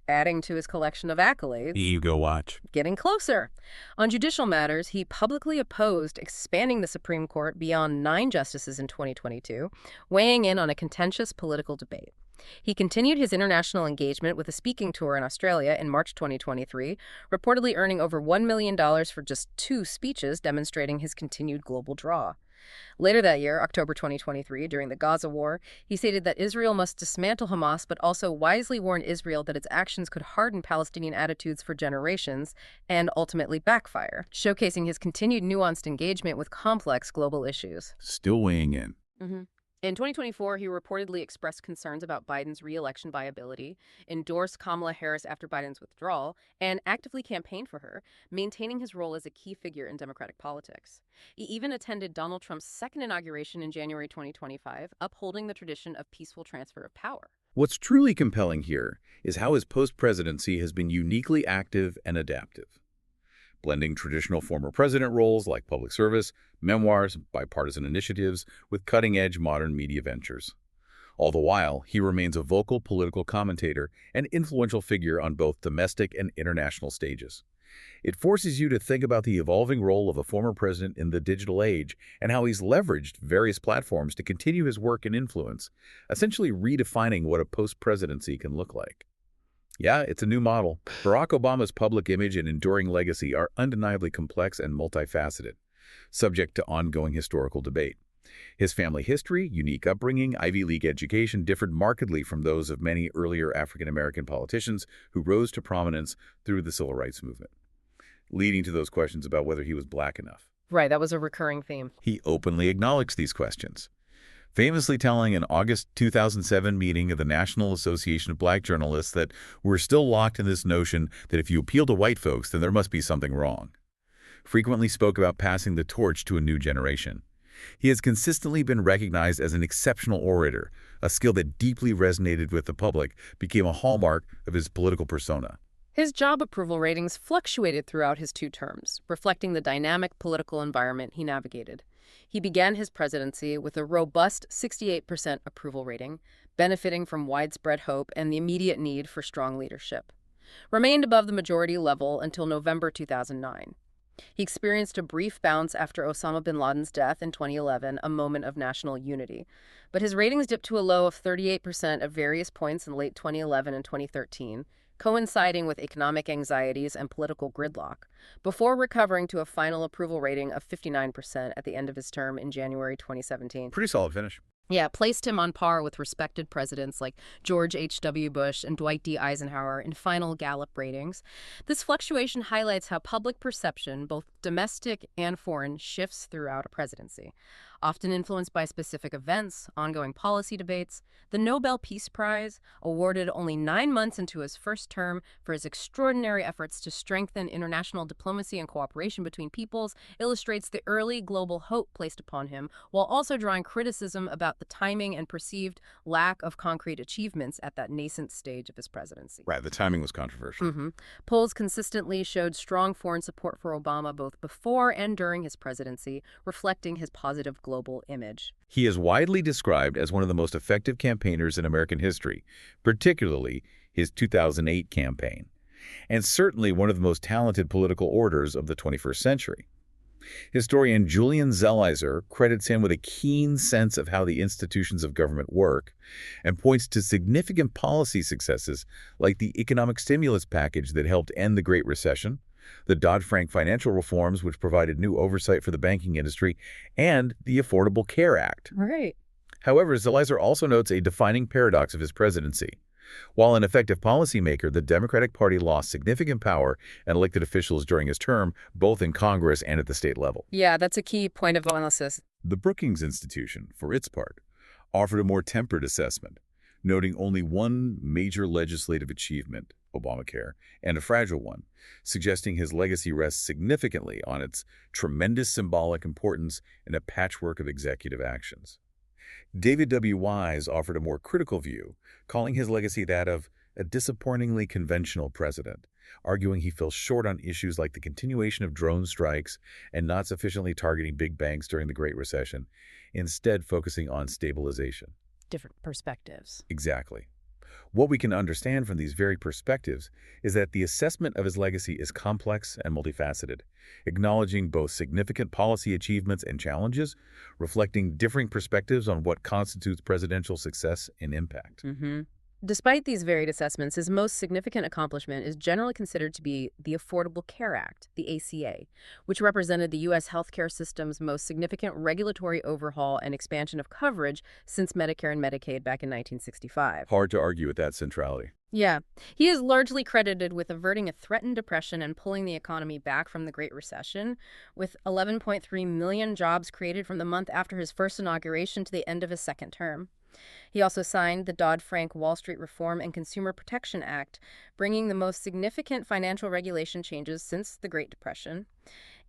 Speaker 2: adding to his collection of accolades.
Speaker 1: You go watch.
Speaker 2: Getting closer. On judicial matters, he publicly opposed expanding the Supreme Court beyond 9 justices in 2022, weighing in on a contentious political debate. He continued his international engagement with a speaking tour in Australia in March 2023, reportedly earning over $1 million for just 2 speeches, demonstrating his continued global draw. Later that year, October 2023, during the Gaza war, he stated that Israel must dismantle Hamas, but also wisely warned Israel that its actions could harden Palestinian attitudes for generations and ultimately backfire, showcasing his continued nuanced engagement with complex global issues.
Speaker 1: Still weighing in.
Speaker 2: In 2024, he reportedly expressed concerns about Biden's re-election viability, endorsed Kamala Harris after Biden's withdrawal, and actively campaigned for her, maintaining his role as a key figure in Democratic politics. He even attended Donald Trump's second inauguration in January 2025, upholding the tradition of peaceful transfer of power.
Speaker 1: What's truly compelling here is how his post-presidency has been uniquely active and adaptive, blending traditional former president roles like public service, memoirs, bipartisan initiatives with cutting-edge modern media ventures. All the while, he remains a vocal political commentator and influential figure on both domestic and international stages. It forces you to think about the evolving role of a former president in the digital age and how he's leveraged various platforms to continue his work and influence, essentially redefining what a post-presidency can look like. Yeah, it's a new model. Barack Obama's public image and enduring legacy are undeniably complex and multifaceted, subject to ongoing historical debate. His family history, unique upbringing, Ivy League education differed markedly from those of many earlier African-American politicians who rose to prominence through the civil rights movement, leading to those questions about whether he was black enough.
Speaker 2: Right, that was a recurring theme.
Speaker 1: He openly acknowledged these questions, famously telling an August 2007 meeting of the National Association of Black Journalists that we're still locked in this notion that if you appeal to white folks, then there must be something wrong. Frequently spoke about passing the torch to a new generation. He has consistently been recognized as an exceptional orator, a skill that deeply resonated with the public, became a hallmark of his political persona.
Speaker 2: His job approval ratings fluctuated throughout his 2 terms, reflecting the dynamic political environment he navigated. He began his presidency with a robust 68% approval rating, benefiting from widespread hope and the immediate need for strong leadership. Remained above the majority level until November 2009. He experienced a brief bounce after Osama bin Laden's death in 2011, a moment of national unity. But his ratings dipped to a low of 38% at various points in late 2011 and 2013, coinciding with economic anxieties and political gridlock, before recovering to a final approval rating of 59% at the end of his term in January 2017.
Speaker 1: Pretty solid finish.
Speaker 2: Yeah, placed him on par with respected presidents like George H.W. Bush and Dwight D. Eisenhower in final Gallup ratings. This fluctuation highlights how public perception, both domestic and foreign, shifts throughout a presidency. Often influenced by specific events, ongoing policy debates, the Nobel Peace Prize, awarded only 9 months into his first term for his extraordinary efforts to strengthen international diplomacy and cooperation between peoples, illustrates the early global hope placed upon him, while also drawing criticism about the timing and perceived lack of concrete achievements at that nascent stage of his presidency.
Speaker 1: Right, the timing was controversial.
Speaker 2: Polls consistently showed strong foreign support for Obama both before and during his presidency, reflecting his positive global image.
Speaker 1: He is widely described as one of the most effective campaigners in American history, particularly his 2008 campaign, and certainly one of the most talented political orators of the 21st century. Historian Julian Zelizer credits him with a keen sense of how the institutions of government work and points to significant policy successes like the economic stimulus package that helped end the Great Recession, the Dodd-Frank financial reforms which provided new oversight for the banking industry, and the Affordable Care Act.
Speaker 2: Right.
Speaker 1: However, Zelizer also notes a defining paradox of his presidency. While an effective policymaker, the Democratic Party lost significant power and elected officials during his term, both in Congress and at the state level.
Speaker 2: Yeah, that's a key point of analysis.
Speaker 1: The Brookings Institution, for its part, offered a more tempered assessment, noting only one major legislative achievement, Obamacare, and a fragile one, suggesting his legacy rests significantly on its tremendous symbolic importance in a patchwork of executive actions. David W. Wise offered a more critical view, calling his legacy that of a disappointingly conventional president, arguing he fell short on issues like the continuation of drone strikes and not sufficiently targeting big banks during the Great Recession, instead focusing on stabilization.
Speaker 2: Different perspectives.
Speaker 1: Exactly. What we can understand from these very perspectives is that the assessment of his legacy is complex and multifaceted, acknowledging both significant policy achievements and challenges, reflecting differing perspectives on what constitutes presidential success and impact.
Speaker 2: Despite these varied assessments, his most significant accomplishment is generally considered to be the Affordable Care Act, the ACA, which represented the U.S. healthcare system's most significant regulatory overhaul and expansion of coverage since Medicare and Medicaid back in 1965.
Speaker 1: Hard to argue with that centrality.
Speaker 2: Yeah, he is largely credited with averting a threatened depression and pulling the economy back from the Great Recession, with 11.3 million jobs created from the month after his first inauguration to the end of his second term. He also signed the Dodd-Frank Wall Street Reform and Consumer Protection Act, bringing the most significant financial regulation changes since the Great Depression,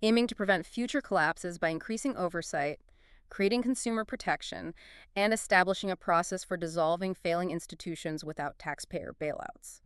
Speaker 2: aiming to prevent future collapses by increasing oversight, creating consumer protection, and establishing a process for dissolving failing institutions without taxpayer bailouts.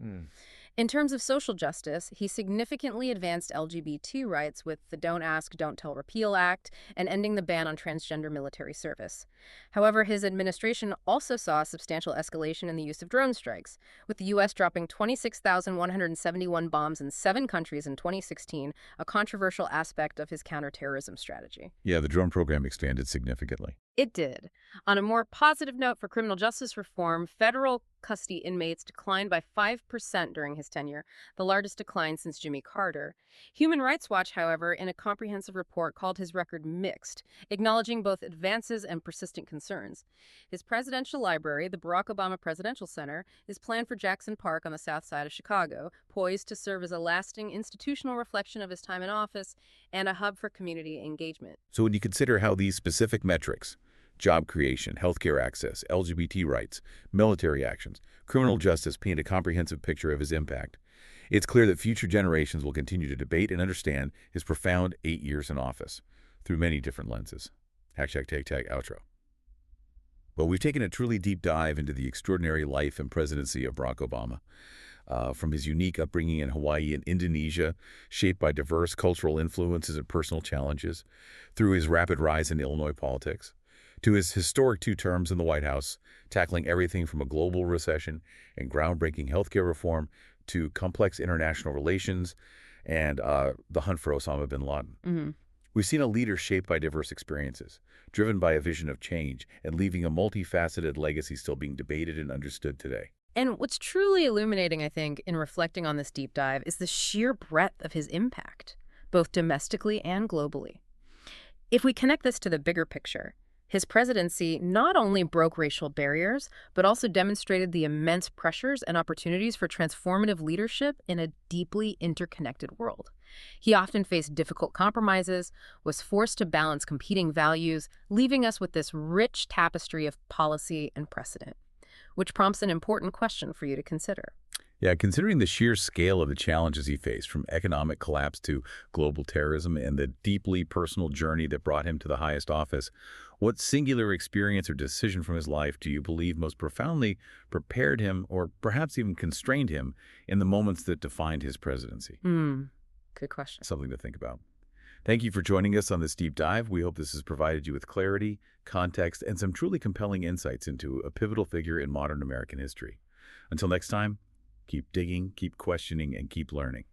Speaker 2: In terms of social justice, he significantly advanced LGBT rights with the Don't Ask, Don't Tell Repeal Act and ending the ban on transgender military service. However, his administration also saw a substantial escalation in the use of drone strikes, with the U.S. dropping 26,171 bombs in 7 countries in 2016, a controversial aspect of his counterterrorism strategy.
Speaker 1: Yeah, the drone program expanded significantly.
Speaker 2: It did. On a more positive note for criminal justice reform, federal custody inmates declined by 5% during his tenure, the largest decline since Jimmy Carter. Human Rights Watch, however, in a comprehensive report called his record mixed, acknowledging both advances and persistent concerns. His presidential library, the Barack Obama Presidential Center, is planned for Jackson Park on the south side of Chicago, poised to serve as a lasting institutional reflection of his time in office and a hub for community engagement.
Speaker 1: So when you consider how these specific metrics, job creation, healthcare access, LGBT rights, military actions, criminal justice paint a comprehensive picture of his impact, it's clear that future generations will continue to debate and understand his profound 8 years in office through many different lenses. #tag outro. Well, we've taken a truly deep dive into the extraordinary life and presidency of Barack Obama. From his unique upbringing in Hawaii and Indonesia, shaped by diverse cultural influences and personal challenges, through his rapid rise in Illinois politics, to his historic 2 terms in the White House, tackling everything from a global recession and groundbreaking healthcare reform to complex international relations and the hunt for Osama bin Laden. We've seen a leader shaped by diverse experiences, driven by a vision of change, and leaving a multifaceted legacy still being debated and understood today.
Speaker 2: And what's truly illuminating, I think, in reflecting on this deep dive is the sheer breadth of his impact, both domestically and globally. If we connect this to the bigger picture, his presidency not only broke racial barriers, but also demonstrated the immense pressures and opportunities for transformative leadership in a deeply interconnected world. He often faced difficult compromises, was forced to balance competing values, leaving us with this rich tapestry of policy and precedent, which prompts an important question for you to consider.
Speaker 1: Yeah, considering the sheer scale of the challenges he faced, from economic collapse to global terrorism and the deeply personal journey that brought him to the highest office, what singular experience or decision from his life do you believe most profoundly prepared him or perhaps even constrained him in the moments that defined his presidency?
Speaker 2: Good question.
Speaker 1: Something to think about. Thank you for joining us on this deep dive. We hope this has provided you with clarity, context, and some truly compelling insights into a pivotal figure in modern American history. Until next time, keep digging, keep questioning, and keep learning.